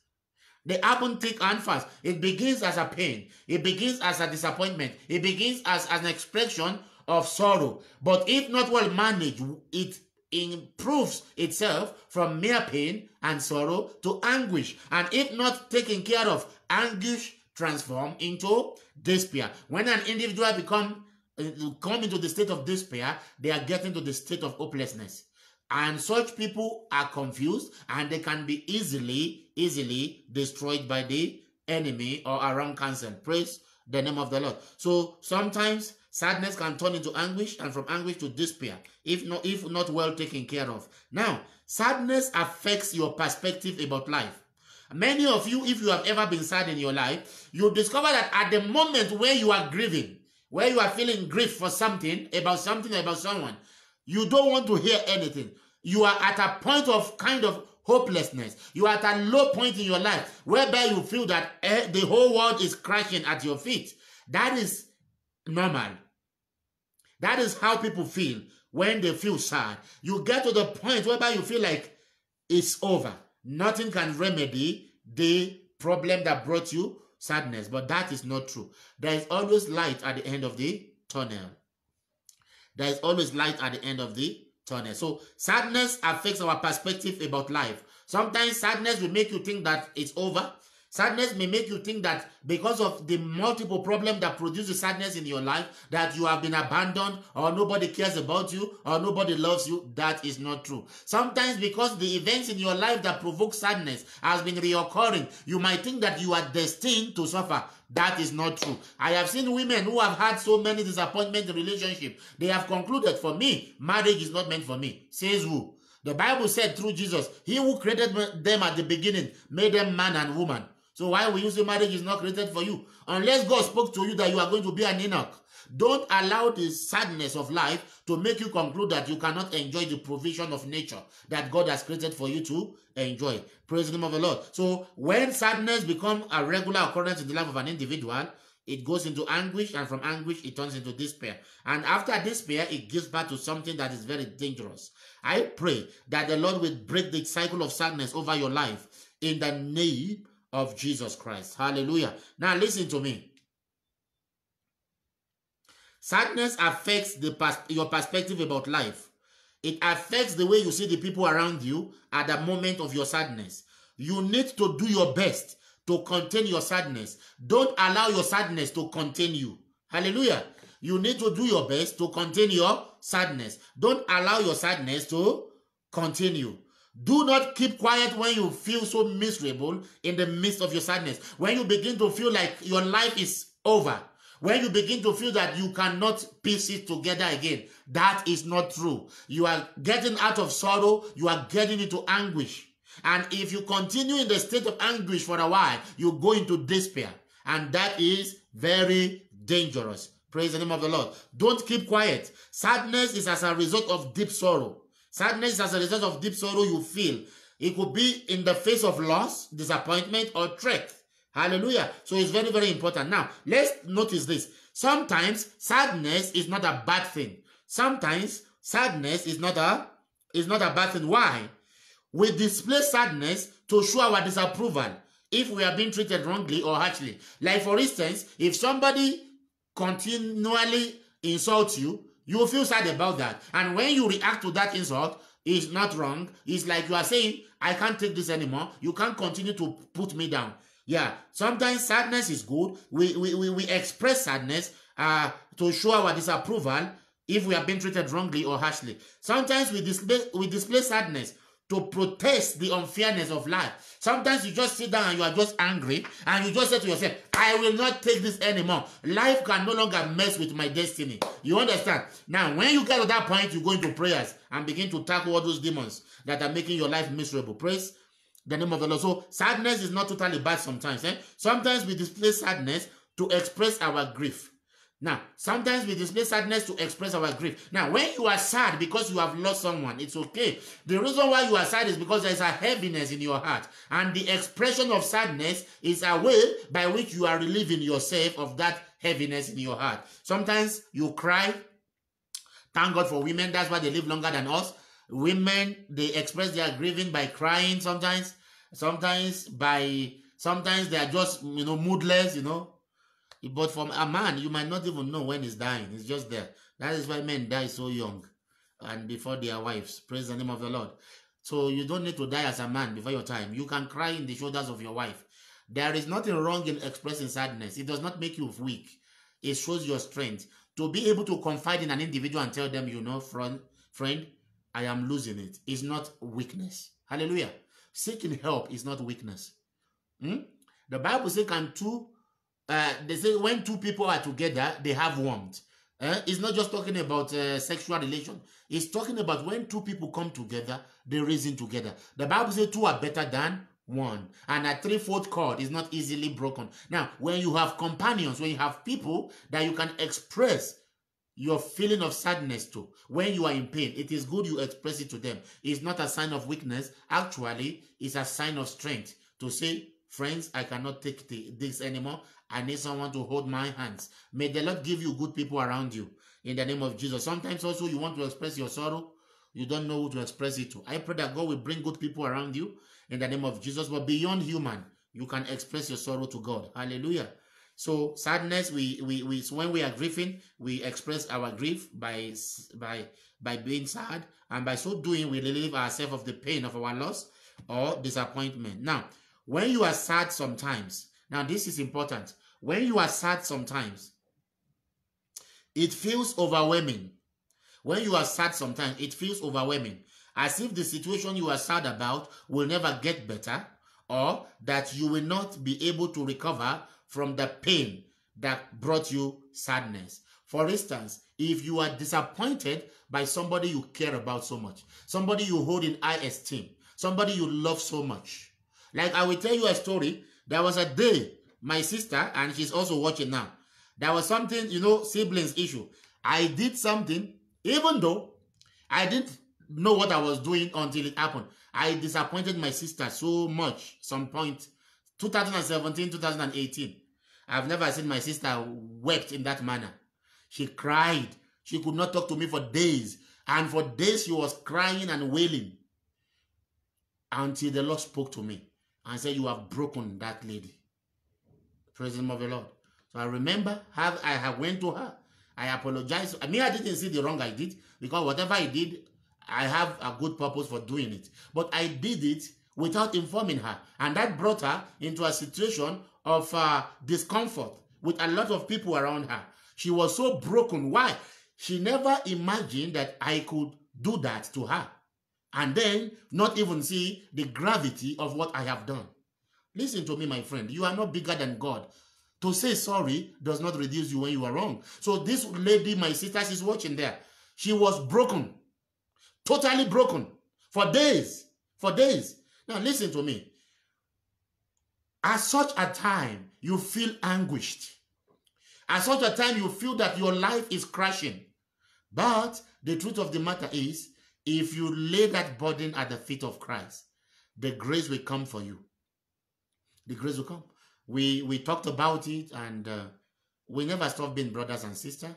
They happen thick and fast. It begins as a pain. It begins as a disappointment. It begins as an expression of sorrow. But if not well managed, it improves itself from mere pain and sorrow to anguish. And if not taken care of, anguish transforms into despair. When an individual come into the state of despair, they are getting to the state of hopelessness. And such people are confused and they can be easily destroyed by the enemy or around counsel. Praise the name of the Lord. So sometimes sadness can turn into anguish and from anguish to despair if not well taken care of. Now, sadness affects your perspective about life. Many of you, if you have ever been sad in your life, you discover that at the moment where you are grieving, where you are feeling grief for something about someone, you don't want to hear anything. You are at a point of kind of hopelessness. You are at a low point in your life whereby you feel that the whole world is crashing at your feet. That is normal. That is how people feel when they feel sad. You get to the point whereby you feel like it's over. Nothing can remedy the problem that brought you sadness. But that is not true. There is always light at the end of the tunnel. There is always light at the end of the tunnel. So sadness affects our perspective about life. Sometimes sadness will make you think that it's over. Sadness may make you think that because of the multiple problems that produces sadness in your life, that you have been abandoned or nobody cares about you or nobody loves you. That is not true. Sometimes because the events in your life that provoke sadness has been reoccurring, you might think that you are destined to suffer. That is not true. I have seen women who have had so many disappointments in relationships. They have concluded, for me, marriage is not meant for me. Says who? The Bible said through Jesus, he who created them at the beginning made them man and woman. So why will you say marriage is not created for you? Unless God spoke to you that you are going to be an Enoch. Don't allow the sadness of life to make you conclude that you cannot enjoy the provision of nature that God has created for you to enjoy. Praise the name of the Lord. So when sadness becomes a regular occurrence in the life of an individual, it goes into anguish, and from anguish it turns into despair. And after despair, it gives birth to something that is very dangerous. I pray that the Lord will break the cycle of sadness over your life in the name of Jesus Christ. Hallelujah. Now listen to me. Sadness affects your perspective about life. It affects the way you see the people around you at the moment of your sadness. You need to do your best to contain your sadness. Don't allow your sadness to contain you. Hallelujah. You need to do your best to contain your sadness. Don't allow your sadness to continue. Do not keep quiet when you feel so miserable in the midst of your sadness. When you begin to feel like your life is over. When you begin to feel that you cannot piece it together again. That is not true. You are getting out of sorrow. You are getting into anguish. And if you continue in the state of anguish for a while, you go into despair. And that is very dangerous. Praise the name of the Lord. Don't keep quiet. Sadness is as a result of deep sorrow. Sadness is as a result of deep sorrow you feel. It could be in the face of loss, disappointment, or threat. Hallelujah. So it's very, very important. Now, let's notice this. Sometimes sadness is not a bad thing. Sometimes sadness is not a bad thing. Why? We display sadness to show our disapproval if we are being treated wrongly or harshly. Like for instance, if somebody continually insults you, you will feel sad about that. And when you react to that insult, it's not wrong. It's like you are saying, I can't take this anymore. You can't continue to put me down. Yeah, sometimes sadness is good. We express sadness to show our disapproval if we are being treated wrongly or harshly. Sometimes we display sadness to protest the unfairness of life. Sometimes you just sit down and you are just angry and you just say to yourself, I will not take this anymore. Life can no longer mess with my destiny. You understand? Now, when you get to that point, you go into prayers and begin to tackle all those demons that are making your life miserable. Praise the name of the Lord. So sadness is not totally bad sometimes. Sometimes we display sadness to express our grief. Now, sometimes we display sadness to express our grief. Now, when you are sad because you have lost someone, it's okay. The reason why you are sad is because there is a heaviness in your heart. And the expression of sadness is a way by which you are relieving yourself of that heaviness in your heart. Sometimes you cry. Thank God for women. That's why they live longer than us. Women, they express their grieving by crying sometimes. Sometimes they are just, moodless, But from a man, you might not even know when he's dying. It's just there. That is why men die so young and before their wives. Praise the name of the Lord. So you don't need to die as a man before your time. You can cry in the shoulders of your wife. There is nothing wrong in expressing sadness. It does not make you weak. It shows your strength. To be able to confide in an individual and tell them, friend, I am losing it. It's not weakness. Hallelujah. Seeking help is not weakness. The Bible says, they say when two people are together, they have warmth. It's not just talking about sexual relation. It's talking about when two people come together, they reason together. The Bible says two are better than one. And a threefold cord is not easily broken. Now, when you have companions, when you have people that you can express your feeling of sadness to, when you are in pain, it is good you express it to them. It's not a sign of weakness. Actually, it's a sign of strength to say, friends, I cannot take this anymore. I need someone to hold my hands. May the Lord give you good people around you in the name of Jesus. Sometimes also you want to express your sorrow. You don't know who to express it to. I pray that God will bring good people around you in the name of Jesus. But beyond human, you can express your sorrow to God. Hallelujah. So sadness, when we are grieving, we express our grief by being sad. And by so doing, we relieve ourselves of the pain of our loss or disappointment. Now, when you are sad sometimes, now this is important. When you are sad sometimes, it feels overwhelming. When you are sad sometimes, it feels overwhelming. As if the situation you are sad about will never get better, or that you will not be able to recover from the pain that brought you sadness. For instance, if you are disappointed by somebody you care about so much, somebody you hold in high esteem, somebody you love so much. Like I will tell you a story. There was a day, my sister, and she's also watching now, there was something, siblings issue. I did something, even though I didn't know what I was doing until it happened. I disappointed my sister so much, some point, 2017, 2018. I've never seen my sister wept in that manner. She cried. She could not talk to me for days. And for days she was crying and wailing. Until the Lord spoke to me and said, you have broken that lady. Praise the name of the Lord. So I remember I went to her. I apologized. I didn't see the wrong I did, because whatever I did, I have a good purpose for doing it. But I did it without informing her. And that brought her into a situation of discomfort with a lot of people around her. She was so broken. Why? She never imagined that I could do that to her. And then not even see the gravity of what I have done. Listen to me, my friend. You are not bigger than God. To say sorry does not reduce you when you are wrong. So this lady, my sister, she's watching there. She was broken. Totally broken. For days. For days. Now listen to me. At such a time, you feel anguished. At such a time, you feel that your life is crashing. But the truth of the matter is, if you lay that burden at the feet of Christ, the grace will come for you. The grace will come. We talked about it, and we never stop being brothers and sisters.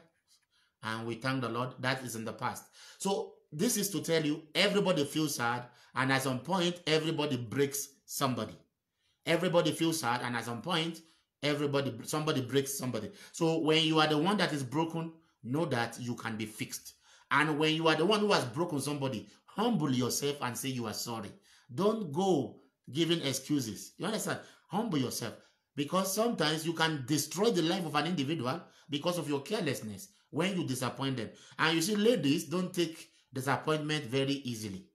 And we thank the Lord. That is in the past. So this is to tell you, everybody feels sad, and at some point, everybody breaks somebody. Everybody feels sad, and at some point, somebody breaks somebody. So when you are the one that is broken, know that you can be fixed. And when you are the one who has broken somebody, humble yourself and say you are sorry. Don't go giving excuses. You understand? Humble yourself. Because sometimes you can destroy the life of an individual because of your carelessness when you disappoint them. And you see, ladies don't take disappointment very easily.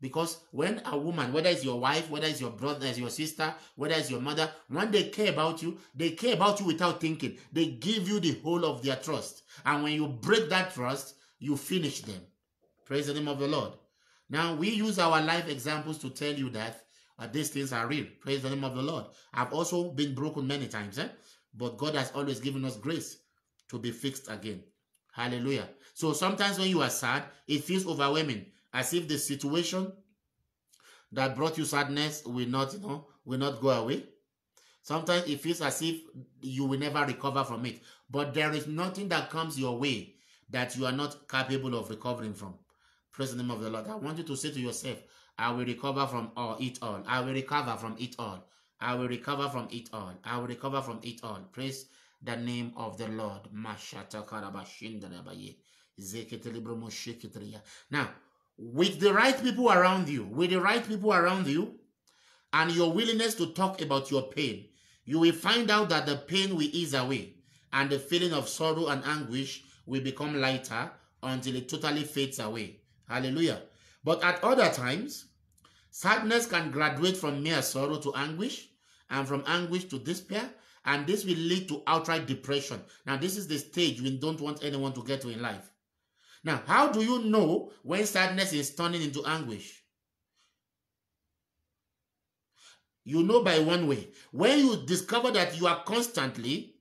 Because when a woman, whether it's your wife, whether it's your brother, it's your sister, whether it's your mother, when they care about you without thinking. They give you the whole of their trust. And when you break that trust, you finish them. Praise the name of the Lord. Now, we use our life examples to tell you that these things are real. Praise the name of the Lord. I've also been broken many times, but God has always given us grace to be fixed again. Hallelujah. So sometimes when you are sad, it feels overwhelming, as if the situation that brought you sadness will not go away. Sometimes it feels as if you will never recover from it. But there is nothing that comes your way that you are not capable of recovering from. Praise the name of the Lord. I want you to say to yourself, I will recover from it all. I will recover from it all. I will recover from it all. I will recover from it all. Praise the name of the Lord. Now, with the right people around you, and your willingness to talk about your pain, you will find out that the pain will ease away, and the feeling of sorrow and anguish will become lighter until it totally fades away. Hallelujah. But at other times, sadness can graduate from mere sorrow to anguish, and from anguish to despair, and this will lead to outright depression. Now, this is the stage we don't want anyone to get to in life. Now, how do you know when sadness is turning into anguish? You know by one way. When you discover that you are constantly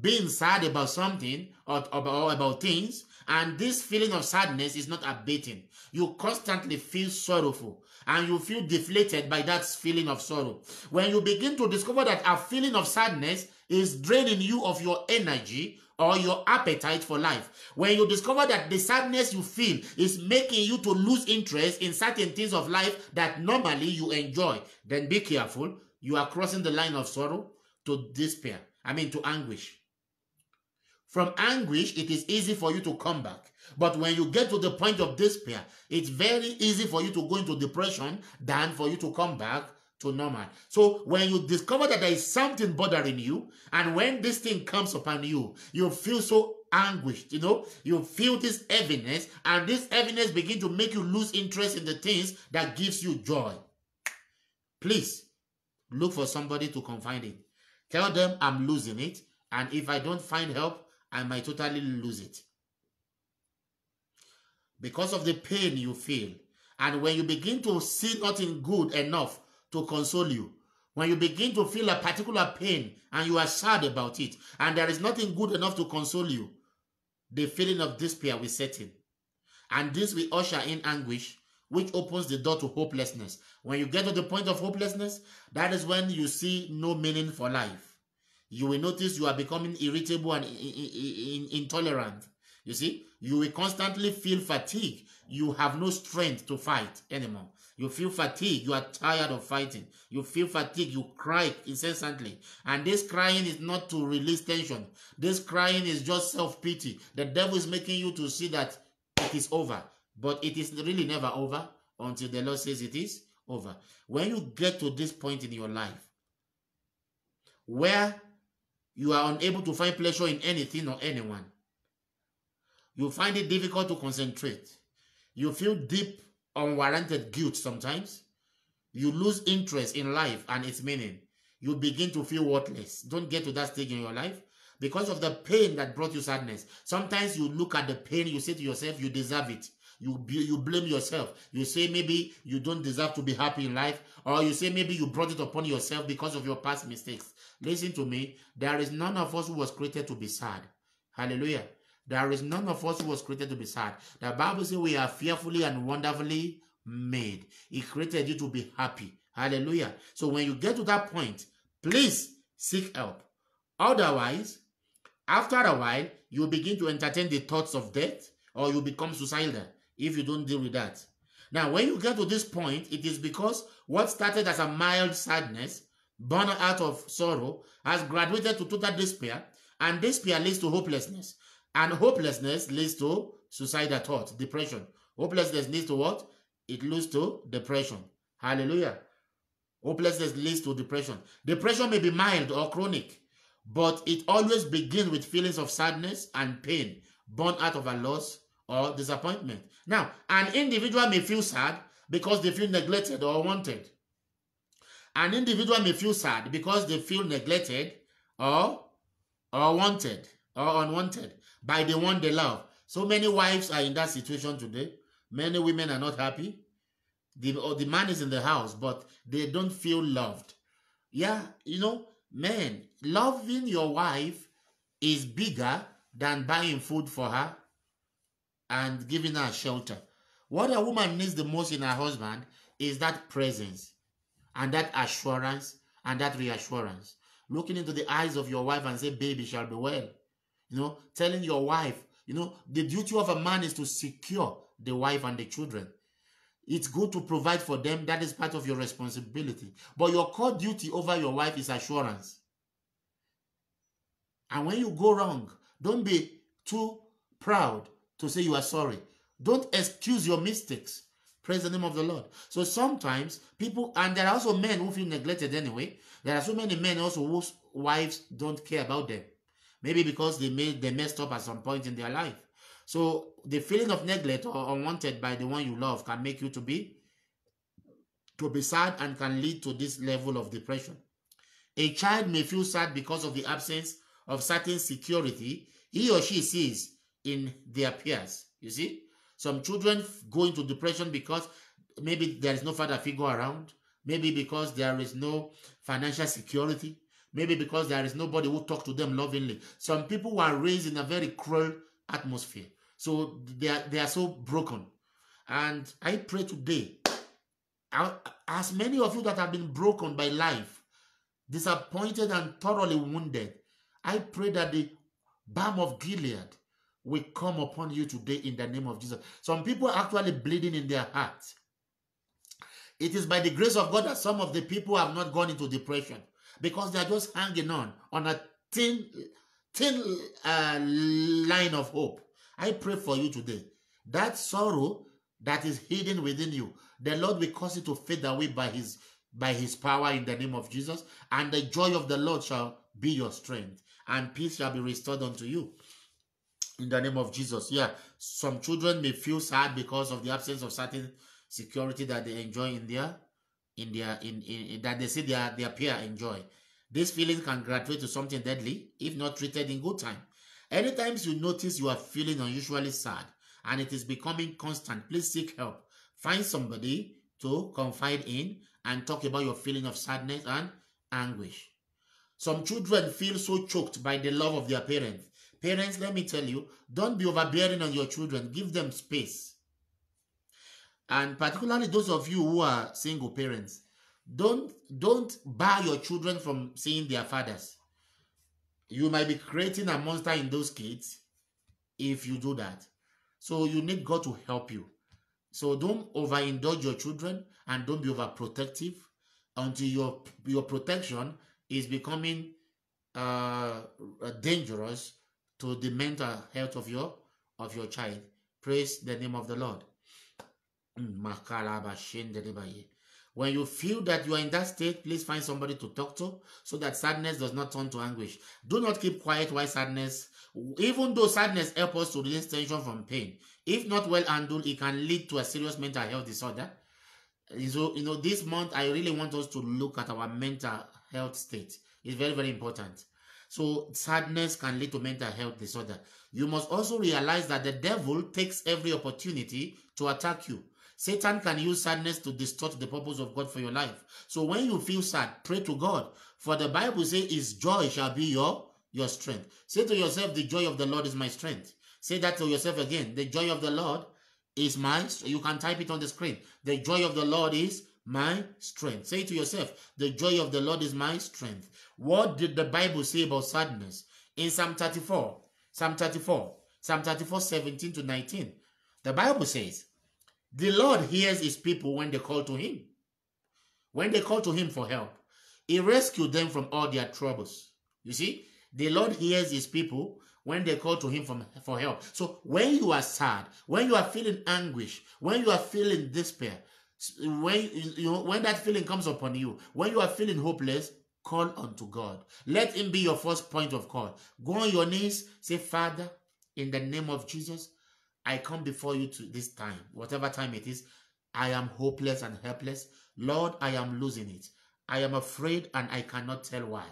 being sad about something or about things, and this feeling of sadness is not abating. You constantly feel sorrowful, and you feel deflated by that feeling of sorrow. When you begin to discover that a feeling of sadness is draining you of your energy or your appetite for life, when you discover that the sadness you feel is making you to lose interest in certain things of life that normally you enjoy, then be careful. You are crossing the line of sorrow to despair. To anguish. From anguish, it is easy for you to come back. But when you get to the point of despair, it's very easy for you to go into depression than for you to come back to normal. So when you discover that there is something bothering you, and when this thing comes upon you, you feel so anguished, you feel this heaviness, and this heaviness begins to make you lose interest in the things that gives you joy. Please, look for somebody to confide in. Tell them I'm losing it, and if I don't find help, I might totally lose it. Because of the pain you feel. And when you begin to see nothing good enough to console you, when you begin to feel a particular pain and you are sad about it, and there is nothing good enough to console you, the feeling of despair will set in. And this will usher in anguish, which opens the door to hopelessness. When you get to the point of hopelessness, that is when you see no meaning for life. You will notice you are becoming irritable and intolerant. You see, you will constantly feel fatigue. You have no strength to fight anymore. You feel fatigue. You are tired of fighting. You feel fatigue. You cry incessantly. And this crying is not to release tension. This crying is just self-pity. The devil is making you to see that it is over. But it is really never over until the Lord says it is over. When you get to this point in your life where you are unable to find pleasure in anything or anyone, you find it difficult to concentrate, you feel deep, unwarranted guilt sometimes, you lose interest in life and its meaning, you begin to feel worthless. Don't get to that stage in your life because of the pain that brought you sadness. Sometimes you look at the pain, you say to yourself, you deserve it. You blame yourself. You say maybe you don't deserve to be happy in life, or you say maybe you brought it upon yourself because of your past mistakes. Listen to me. There is none of us who was created to be sad. Hallelujah. There is none of us who was created to be sad. The Bible says we are fearfully and wonderfully made. He created you to be happy. Hallelujah. So when you get to that point, please seek help. Otherwise, after a while, you begin to entertain the thoughts of death, or you become suicidal if you don't deal with that. Now, when you get to this point, it is because what started as a mild sadness, born out of sorrow, has graduated to total despair, and despair leads to hopelessness. And hopelessness leads to suicidal thoughts, depression. Hopelessness leads to what? It leads to depression. Hallelujah. Hopelessness leads to depression. Depression may be mild or chronic, but it always begins with feelings of sadness and pain born out of a loss or disappointment. Now, an individual may feel sad because they feel neglected or wanted. An individual may feel sad because they feel neglected or wanted or unwanted by the one they love. So many wives are in that situation today. Many women are not happy. The man is in the house, but they don't feel loved. Yeah, you know, men, loving your wife is bigger than buying food for her and giving her shelter. What a woman needs the most in her husband is that presence and that assurance and that reassurance. Looking into the eyes of your wife and say, baby shall be well. You know, telling your wife, you know, the duty of a man is to secure the wife and the children. It's good to provide for them. That is part of your responsibility. But your core duty over your wife is assurance. And when you go wrong, don't be too proud to say you are sorry. Don't excuse your mistakes. Praise the name of the Lord. So sometimes people, and there are also men who feel neglected anyway. There are so many men also whose wives don't care about them. Maybe because they messed up at some point in their life. So the feeling of neglect or unwanted by the one you love can make you to be sad and can lead to this level of depression. A child may feel sad because of the absence of certain security he or she sees in their peers. You see, some children go into depression because maybe there is no father figure around, maybe because there is no financial security, maybe because there is nobody who talks to them lovingly. Some people were raised in a very cruel atmosphere. So they are so broken. And I pray today, as many of you that have been broken by life, disappointed and thoroughly wounded, I pray that the balm of Gilead will come upon you today in the name of Jesus. Some people are actually bleeding in their hearts. It is by the grace of God that some of the people have not gone into depression because they are just hanging on a thin line of hope. I pray for you today. That sorrow that is hidden within you, the Lord will cause it to fade away by his power in the name of Jesus, and the joy of the Lord shall be your strength, and peace shall be restored unto you in the name of Jesus. Yeah, some children may feel sad because of the absence of certain security that they enjoy that they see their peer enjoy. This feeling can graduate to something deadly if not treated in good time. Anytime you notice you are feeling unusually sad and it is becoming constant, please seek help. Find somebody to confide in and talk about your feeling of sadness and anguish. Some children feel so choked by the love of their parents. Parents, let me tell you, don't be overbearing on your children. Give them space. And particularly those of you who are single parents, don't bar your children from seeing their fathers. You might be creating a monster in those kids if you do that. So you need God to help you. So don't overindulge your children and don't be overprotective until your protection is becoming dangerous to the mental health of your child. Praise the name of the Lord. When you feel that you are in that state, please find somebody to talk to so that sadness does not turn to anguish. Do not keep quiet while sadness, even though sadness helps us to release tension from pain. If not well handled, it can lead to a serious mental health disorder. So, this month, I really want us to look at our mental health state. It's very, very important. So, sadness can lead to mental health disorder. You must also realize that the devil takes every opportunity to attack you. Satan can use sadness to distort the purpose of God for your life. So when you feel sad, pray to God. For the Bible says, his joy shall be your strength. Say to yourself, the joy of the Lord is my strength. Say that to yourself again. The joy of the Lord is my strength. You can type it on the screen. The joy of the Lord is my strength. Say to yourself, the joy of the Lord is my strength. What did the Bible say about sadness? In Psalm 34, 17 to 19, the Bible says, the Lord hears his people when they call to him. When they call to him for help, he rescued them from all their troubles. You see, the Lord hears his people when they call to him for help. So when you are sad, when you are feeling anguish, when you are feeling despair, when that feeling comes upon you, when you are feeling hopeless, call unto God. Let him be your first point of call. Go on your knees, say, Father, in the name of Jesus, I come before you to this time, whatever time it is. I am hopeless and helpless. Lord, I am losing it. I am afraid and I cannot tell why.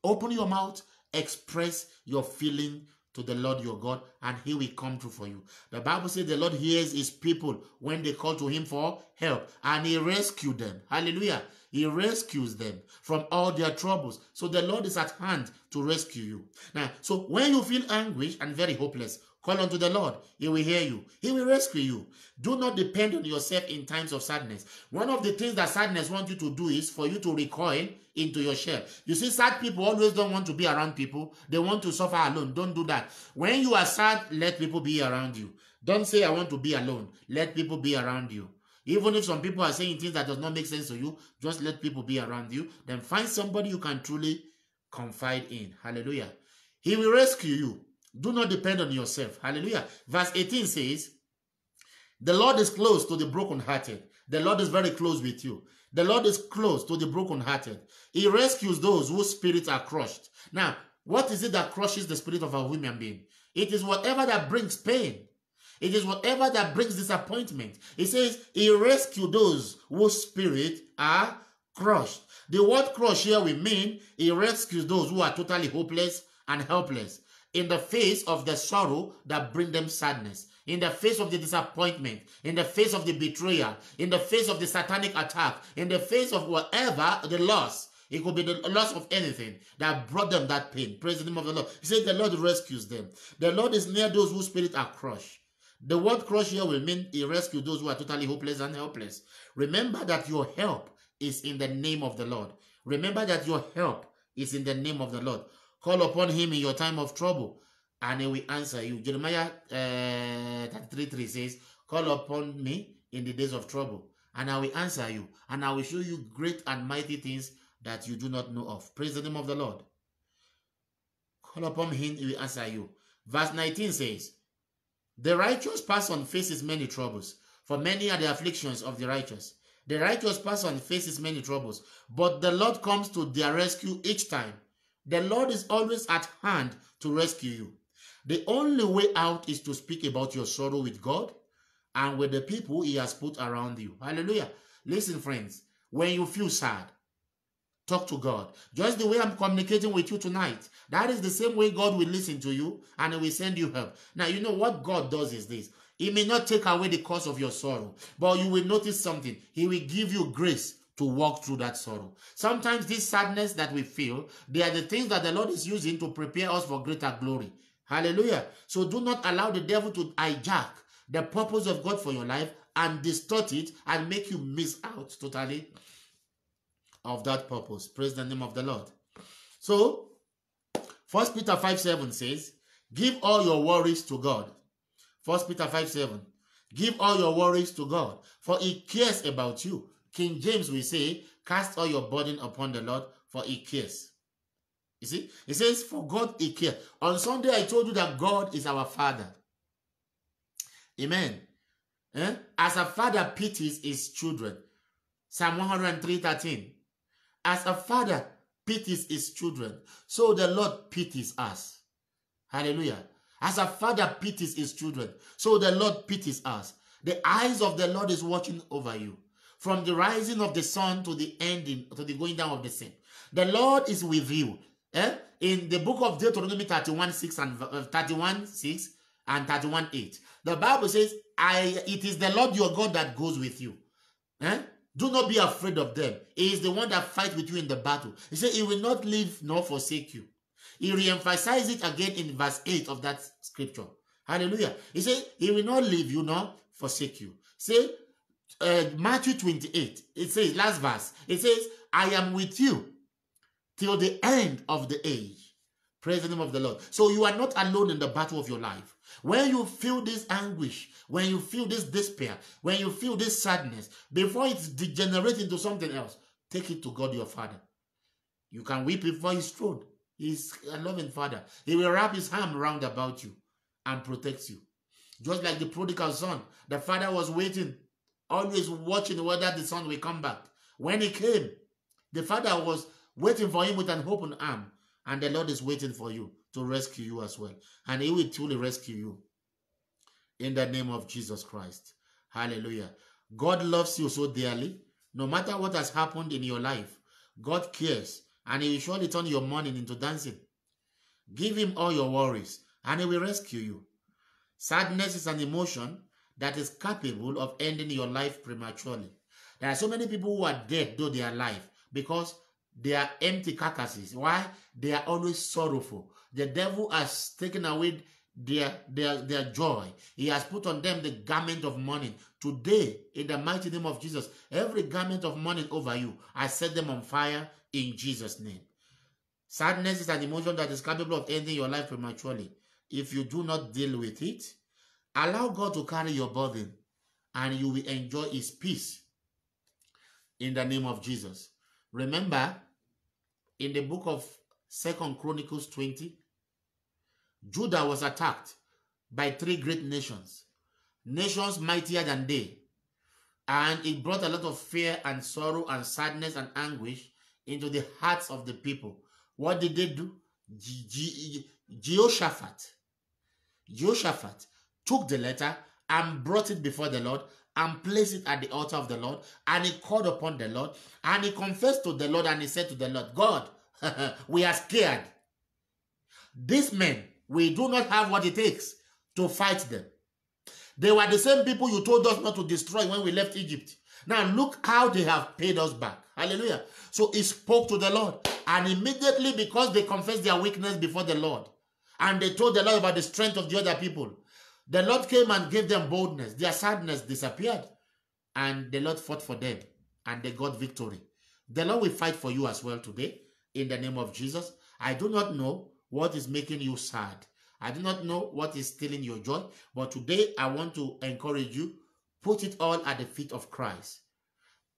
Open your mouth, express your feeling to the Lord your God, and he will come through for you. The Bible says the Lord hears his people when they call to him for help, and he rescued them. Hallelujah. He rescues them from all their troubles. So the Lord is at hand to rescue you. Now, so when you feel anguish and very hopeless, call unto the Lord. He will hear you. He will rescue you. Do not depend on yourself in times of sadness. One of the things that sadness wants you to do is for you to recoil into your shell. You see, sad people always don't want to be around people. They want to suffer alone. Don't do that. When you are sad, let people be around you. Don't say, I want to be alone. Let people be around you. Even if some people are saying things that does not make sense to you, just let people be around you. Then find somebody you can truly confide in. Hallelujah. He will rescue you. Do not depend on yourself. Hallelujah. Verse 18 says, the Lord is close to the brokenhearted. The Lord is very close with you. The Lord is close to the brokenhearted. He rescues those whose spirits are crushed. Now, what is it that crushes the spirit of a human being? It is whatever that brings pain. It is whatever that brings disappointment. It says, he rescued those whose spirit are crushed. The word crush here will mean he rescues those who are totally hopeless and helpless in the face of the sorrow that brings them sadness, in the face of the disappointment, in the face of the betrayal, in the face of the satanic attack, in the face of whatever the loss. It could be the loss of anything that brought them that pain. Praise the name of the Lord. He said the Lord rescues them. The Lord is near those whose spirits are crushed. The word crush here will mean he rescues those who are totally hopeless and helpless. Remember that your help is in the name of the Lord. Remember that your help is in the name of the Lord. Call upon him in your time of trouble, and he will answer you. Jeremiah 33:3 says, call upon me in the days of trouble, and I will answer you, and I will show you great and mighty things that you do not know of. Praise the name of the Lord. Call upon him, he will answer you. Verse 19 says, the righteous person faces many troubles, for many are the afflictions of the righteous. The righteous person faces many troubles, but the Lord comes to their rescue each time. The Lord is always at hand to rescue you. The only way out is to speak about your sorrow with God and with the people he has put around you. Hallelujah. Listen, friends, when you feel sad, talk to God. Just the way I'm communicating with you tonight, that is the same way God will listen to you and he will send you help. Now, you know what God does is this. He may not take away the cause of your sorrow, but you will notice something. He will give you grace to walk through that sorrow. Sometimes this sadness that we feel, they are the things that the Lord is using to prepare us for greater glory. Hallelujah. So do not allow the devil to hijack the purpose of God for your life and distort it and make you miss out totally of that purpose. Praise the name of the Lord. So 1 Peter 5:7 says, give all your worries to God. 1 Peter 5:7, give all your worries to God, for he cares about you. King James will say, cast all your burden upon the Lord, for he cares. You see, it says, for God he cares. On Sunday, I told you that God is our Father. Amen. As a father pities his children. Psalm 103:13. As a father pities his children, so the Lord pities us. Hallelujah. As a father pities his children, so the Lord pities us. The eyes of the Lord is watching over you, from the rising of the sun to the ending, to the going down of the same. The Lord is with you. In the book of Deuteronomy 31:6 and 31:6, and 31:8. The Bible says, it is the Lord your God that goes with you. Do not be afraid of them. He is the one that fights with you in the battle. He said, he will not leave nor forsake you. He re-emphasized it again in verse 8 of that scripture. Hallelujah. He said, he will not leave you nor forsake you. Say, Matthew 28, it says, last verse, it says, I am with you till the end of the age. Praise the name of the Lord. So you are not alone in the battle of your life. When you feel this anguish, when you feel this despair, when you feel this sadness, before it degenerates into something else, take it to God your Father. You can weep before his throne. He's a loving Father. He will wrap his arm round about you and protect you. Just like the prodigal son, the father was waiting, always watching whether the son will come back. When he came, the father was waiting for him with an open arm, and the Lord is waiting for you to rescue you as well. And he will truly rescue you in the name of Jesus Christ. Hallelujah. God loves you so dearly. No matter what has happened in your life, God cares, and he will surely turn your mourning into dancing. Give him all your worries, and he will rescue you. Sadness is an emotion that is capable of ending your life prematurely. There are so many people who are dead though they are alive because they are empty carcasses. Why? They are always sorrowful. The devil has taken away their joy. He has put on them the garment of mourning. Today, in the mighty name of Jesus, every garment of mourning over you, I set them on fire in Jesus' name. Sadness is an emotion that is capable of ending your life prematurely. If you do not deal with it, allow God to carry your burden, and you will enjoy his peace in the name of Jesus. Remember, in the book of 2 Chronicles 20, Judah was attacked by 3 great nations mightier than they. And it brought a lot of fear and sorrow and sadness and anguish into the hearts of the people. What did they do? Jehoshaphat took the letter and brought it before the Lord and placed it at the altar of the Lord, and he called upon the Lord, and he confessed to the Lord, and he said to the Lord, God, we are scared. These men, we do not have what it takes to fight them. They were the same people you told us not to destroy when we left Egypt. Now look how they have paid us back. Hallelujah. So he spoke to the Lord, and immediately, because they confessed their weakness before the Lord, and they told the Lord about the strength of the other people, the Lord came and gave them boldness. Their sadness disappeared, and the Lord fought for them, and they got victory. The Lord will fight for you as well today in the name of Jesus. I do not know what is making you sad. I do not know what is stealing your joy, but today I want to encourage you, put it all at the feet of Christ.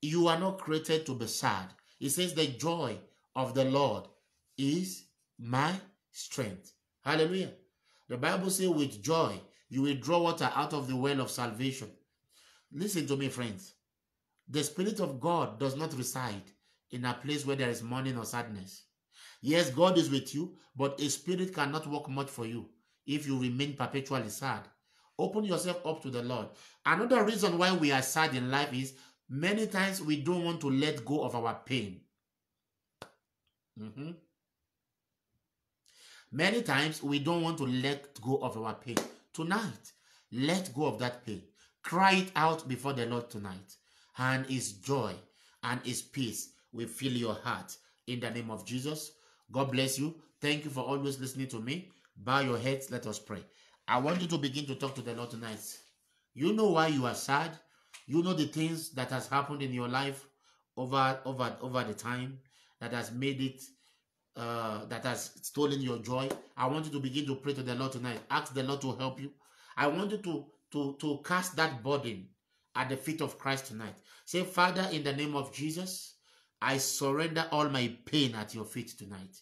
You are not created to be sad. It says the joy of the Lord is my strength. Hallelujah. The Bible says with joy, you will draw water out of the well of salvation. Listen to me, friends. The Spirit of God does not reside in a place where there is mourning or sadness. Yes, God is with you, but a spirit cannot work much for you if you remain perpetually sad. Open yourself up to the Lord. Another reason why we are sad in life is many times we don't want to let go of our pain. Many times we don't want to let go of our pain. Tonight, let go of that pain. Cry it out before the Lord tonight. And his joy and his peace will fill your heart in the name of Jesus. God bless you. Thank you for always listening to me. Bow your heads. Let us pray. I want you to begin to talk to the Lord tonight. You know why you are sad. You know the things that has happened in your life over the time that has made it, that has stolen your joy. I want you to begin to pray to the Lord tonight. Ask the Lord to help you. I want you to cast that burden at the feet of Christ tonight. Say, Father, in the name of Jesus, I surrender all my pain at your feet tonight.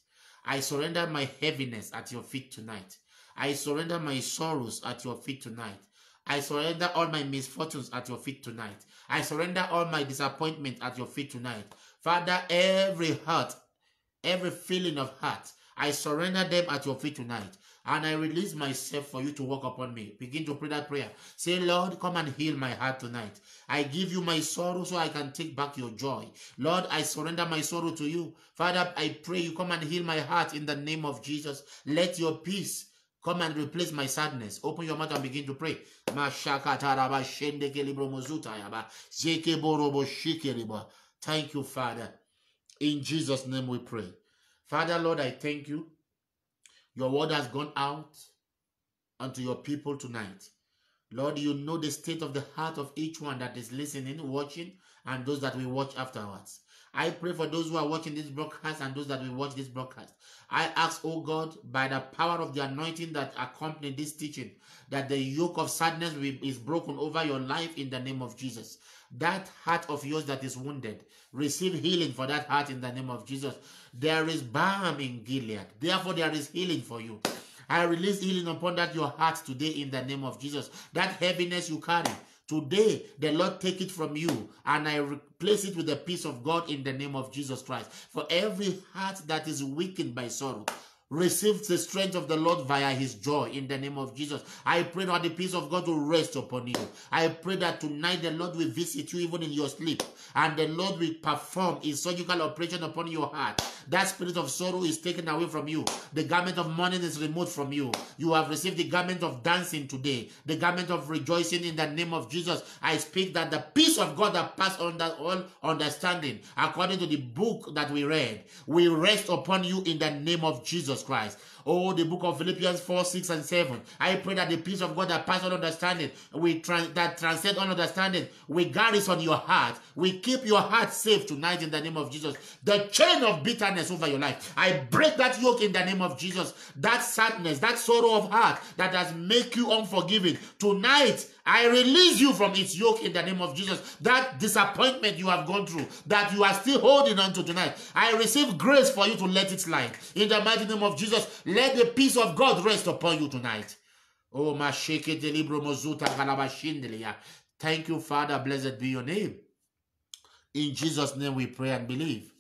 I surrender my heaviness at your feet tonight. I surrender my sorrows at your feet tonight. I surrender all my misfortunes at your feet tonight. I surrender all my disappointment at your feet tonight. Father, every hurt, every feeling of hurt, I surrender them at your feet tonight. And I release myself for you to walk upon me. Begin to pray that prayer. Say, Lord, come and heal my heart tonight. I give you my sorrow so I can take back your joy. Lord, I surrender my sorrow to you. Father, I pray you come and heal my heart in the name of Jesus. Let your peace come and replace my sadness. Open your mouth and begin to pray. Thank you, Father. In Jesus' name we pray. Father, Lord, I thank you. Your word has gone out unto your people tonight. Lord, you know the state of the heart of each one that is listening, watching, and those that will watch afterwards. I pray for those who are watching this broadcast and those that will watch this broadcast. I ask, oh God, by the power of the anointing that accompanied this teaching, that the yoke of sadness is broken over your life in the name of Jesus. That heart of yours that is wounded, receive healing for that heart in the name of Jesus. There is balm in Gilead. Therefore, there is healing for you. I release healing upon that your heart today in the name of Jesus. That heaviness you carry, today the Lord take it from you and I replace it with the peace of God in the name of Jesus Christ. For every heart that is weakened by sorrow, receive the strength of the Lord via his joy in the name of Jesus. I pray that the peace of God will rest upon you. I pray that tonight the Lord will visit you even in your sleep, and the Lord will perform his surgical operation upon your heart. That spirit of sorrow is taken away from you. The garment of mourning is removed from you. You have received the garment of dancing today, the garment of rejoicing in the name of Jesus. I speak that the peace of God that passes all understanding, according to the book that we read, will rest upon you in the name of Jesus Christ. Oh, the book of Philippians 4, 6, and 7. I pray that the peace of God that passes all understanding, that transcends all understanding, will garrison your heart. We keep your heart safe tonight in the name of Jesus. The chain of bitterness over your life, I break that yoke in the name of Jesus. That sadness, that sorrow of heart that has made you unforgiving, tonight I release you from its yoke in the name of Jesus. That disappointment you have gone through, that you are still holding on to tonight, I receive grace for you to let it slide. In the mighty name of Jesus, let the peace of God rest upon you tonight. Oh, thank you, Father. Blessed be your name. In Jesus' name we pray and believe.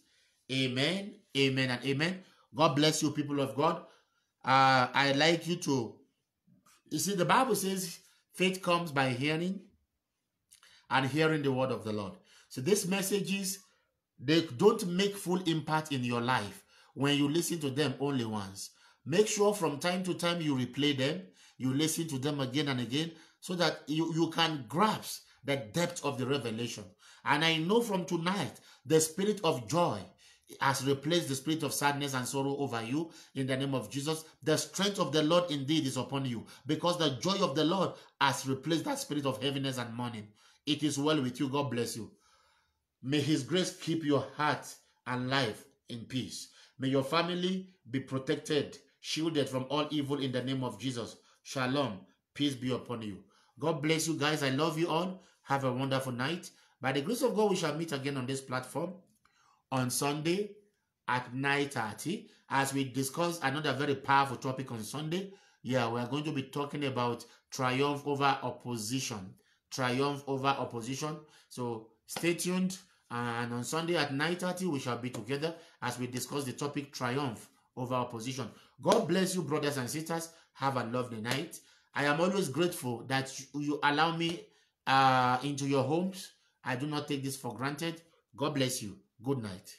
Amen, amen, and amen. God bless you, people of God. I'd like you to, you see, the Bible says faith comes by hearing and hearing the word of the Lord. So these messages, they don't make full impact in your life when you listen to them only once. Make sure from time to time you replay them, you listen to them again and again, so that you can grasp the depth of the revelation. And I know from tonight, the spirit of joy has replaced the spirit of sadness and sorrow over you in the name of Jesus. The strength of the Lord indeed is upon you, because the joy of the Lord has replaced that spirit of heaviness and mourning. It is well with you. God bless you. May his grace keep your heart and life in peace. May your family be protected, shielded from all evil in the name of Jesus. Shalom. Peace be upon you. God bless you guys. I love you all. Have a wonderful night. By the grace of God, we shall meet again on this platform on Sunday at 9:30 as we discuss another very powerful topic on Sunday. Yeah, we are going to be talking about triumph over opposition. Triumph over opposition. So stay tuned. And on Sunday at 9:30, we shall be together as we discuss the topic triumph over opposition. God bless you, brothers and sisters. Have a lovely night. I am always grateful that you allow me into your homes. I do not take this for granted. God bless you. Good night.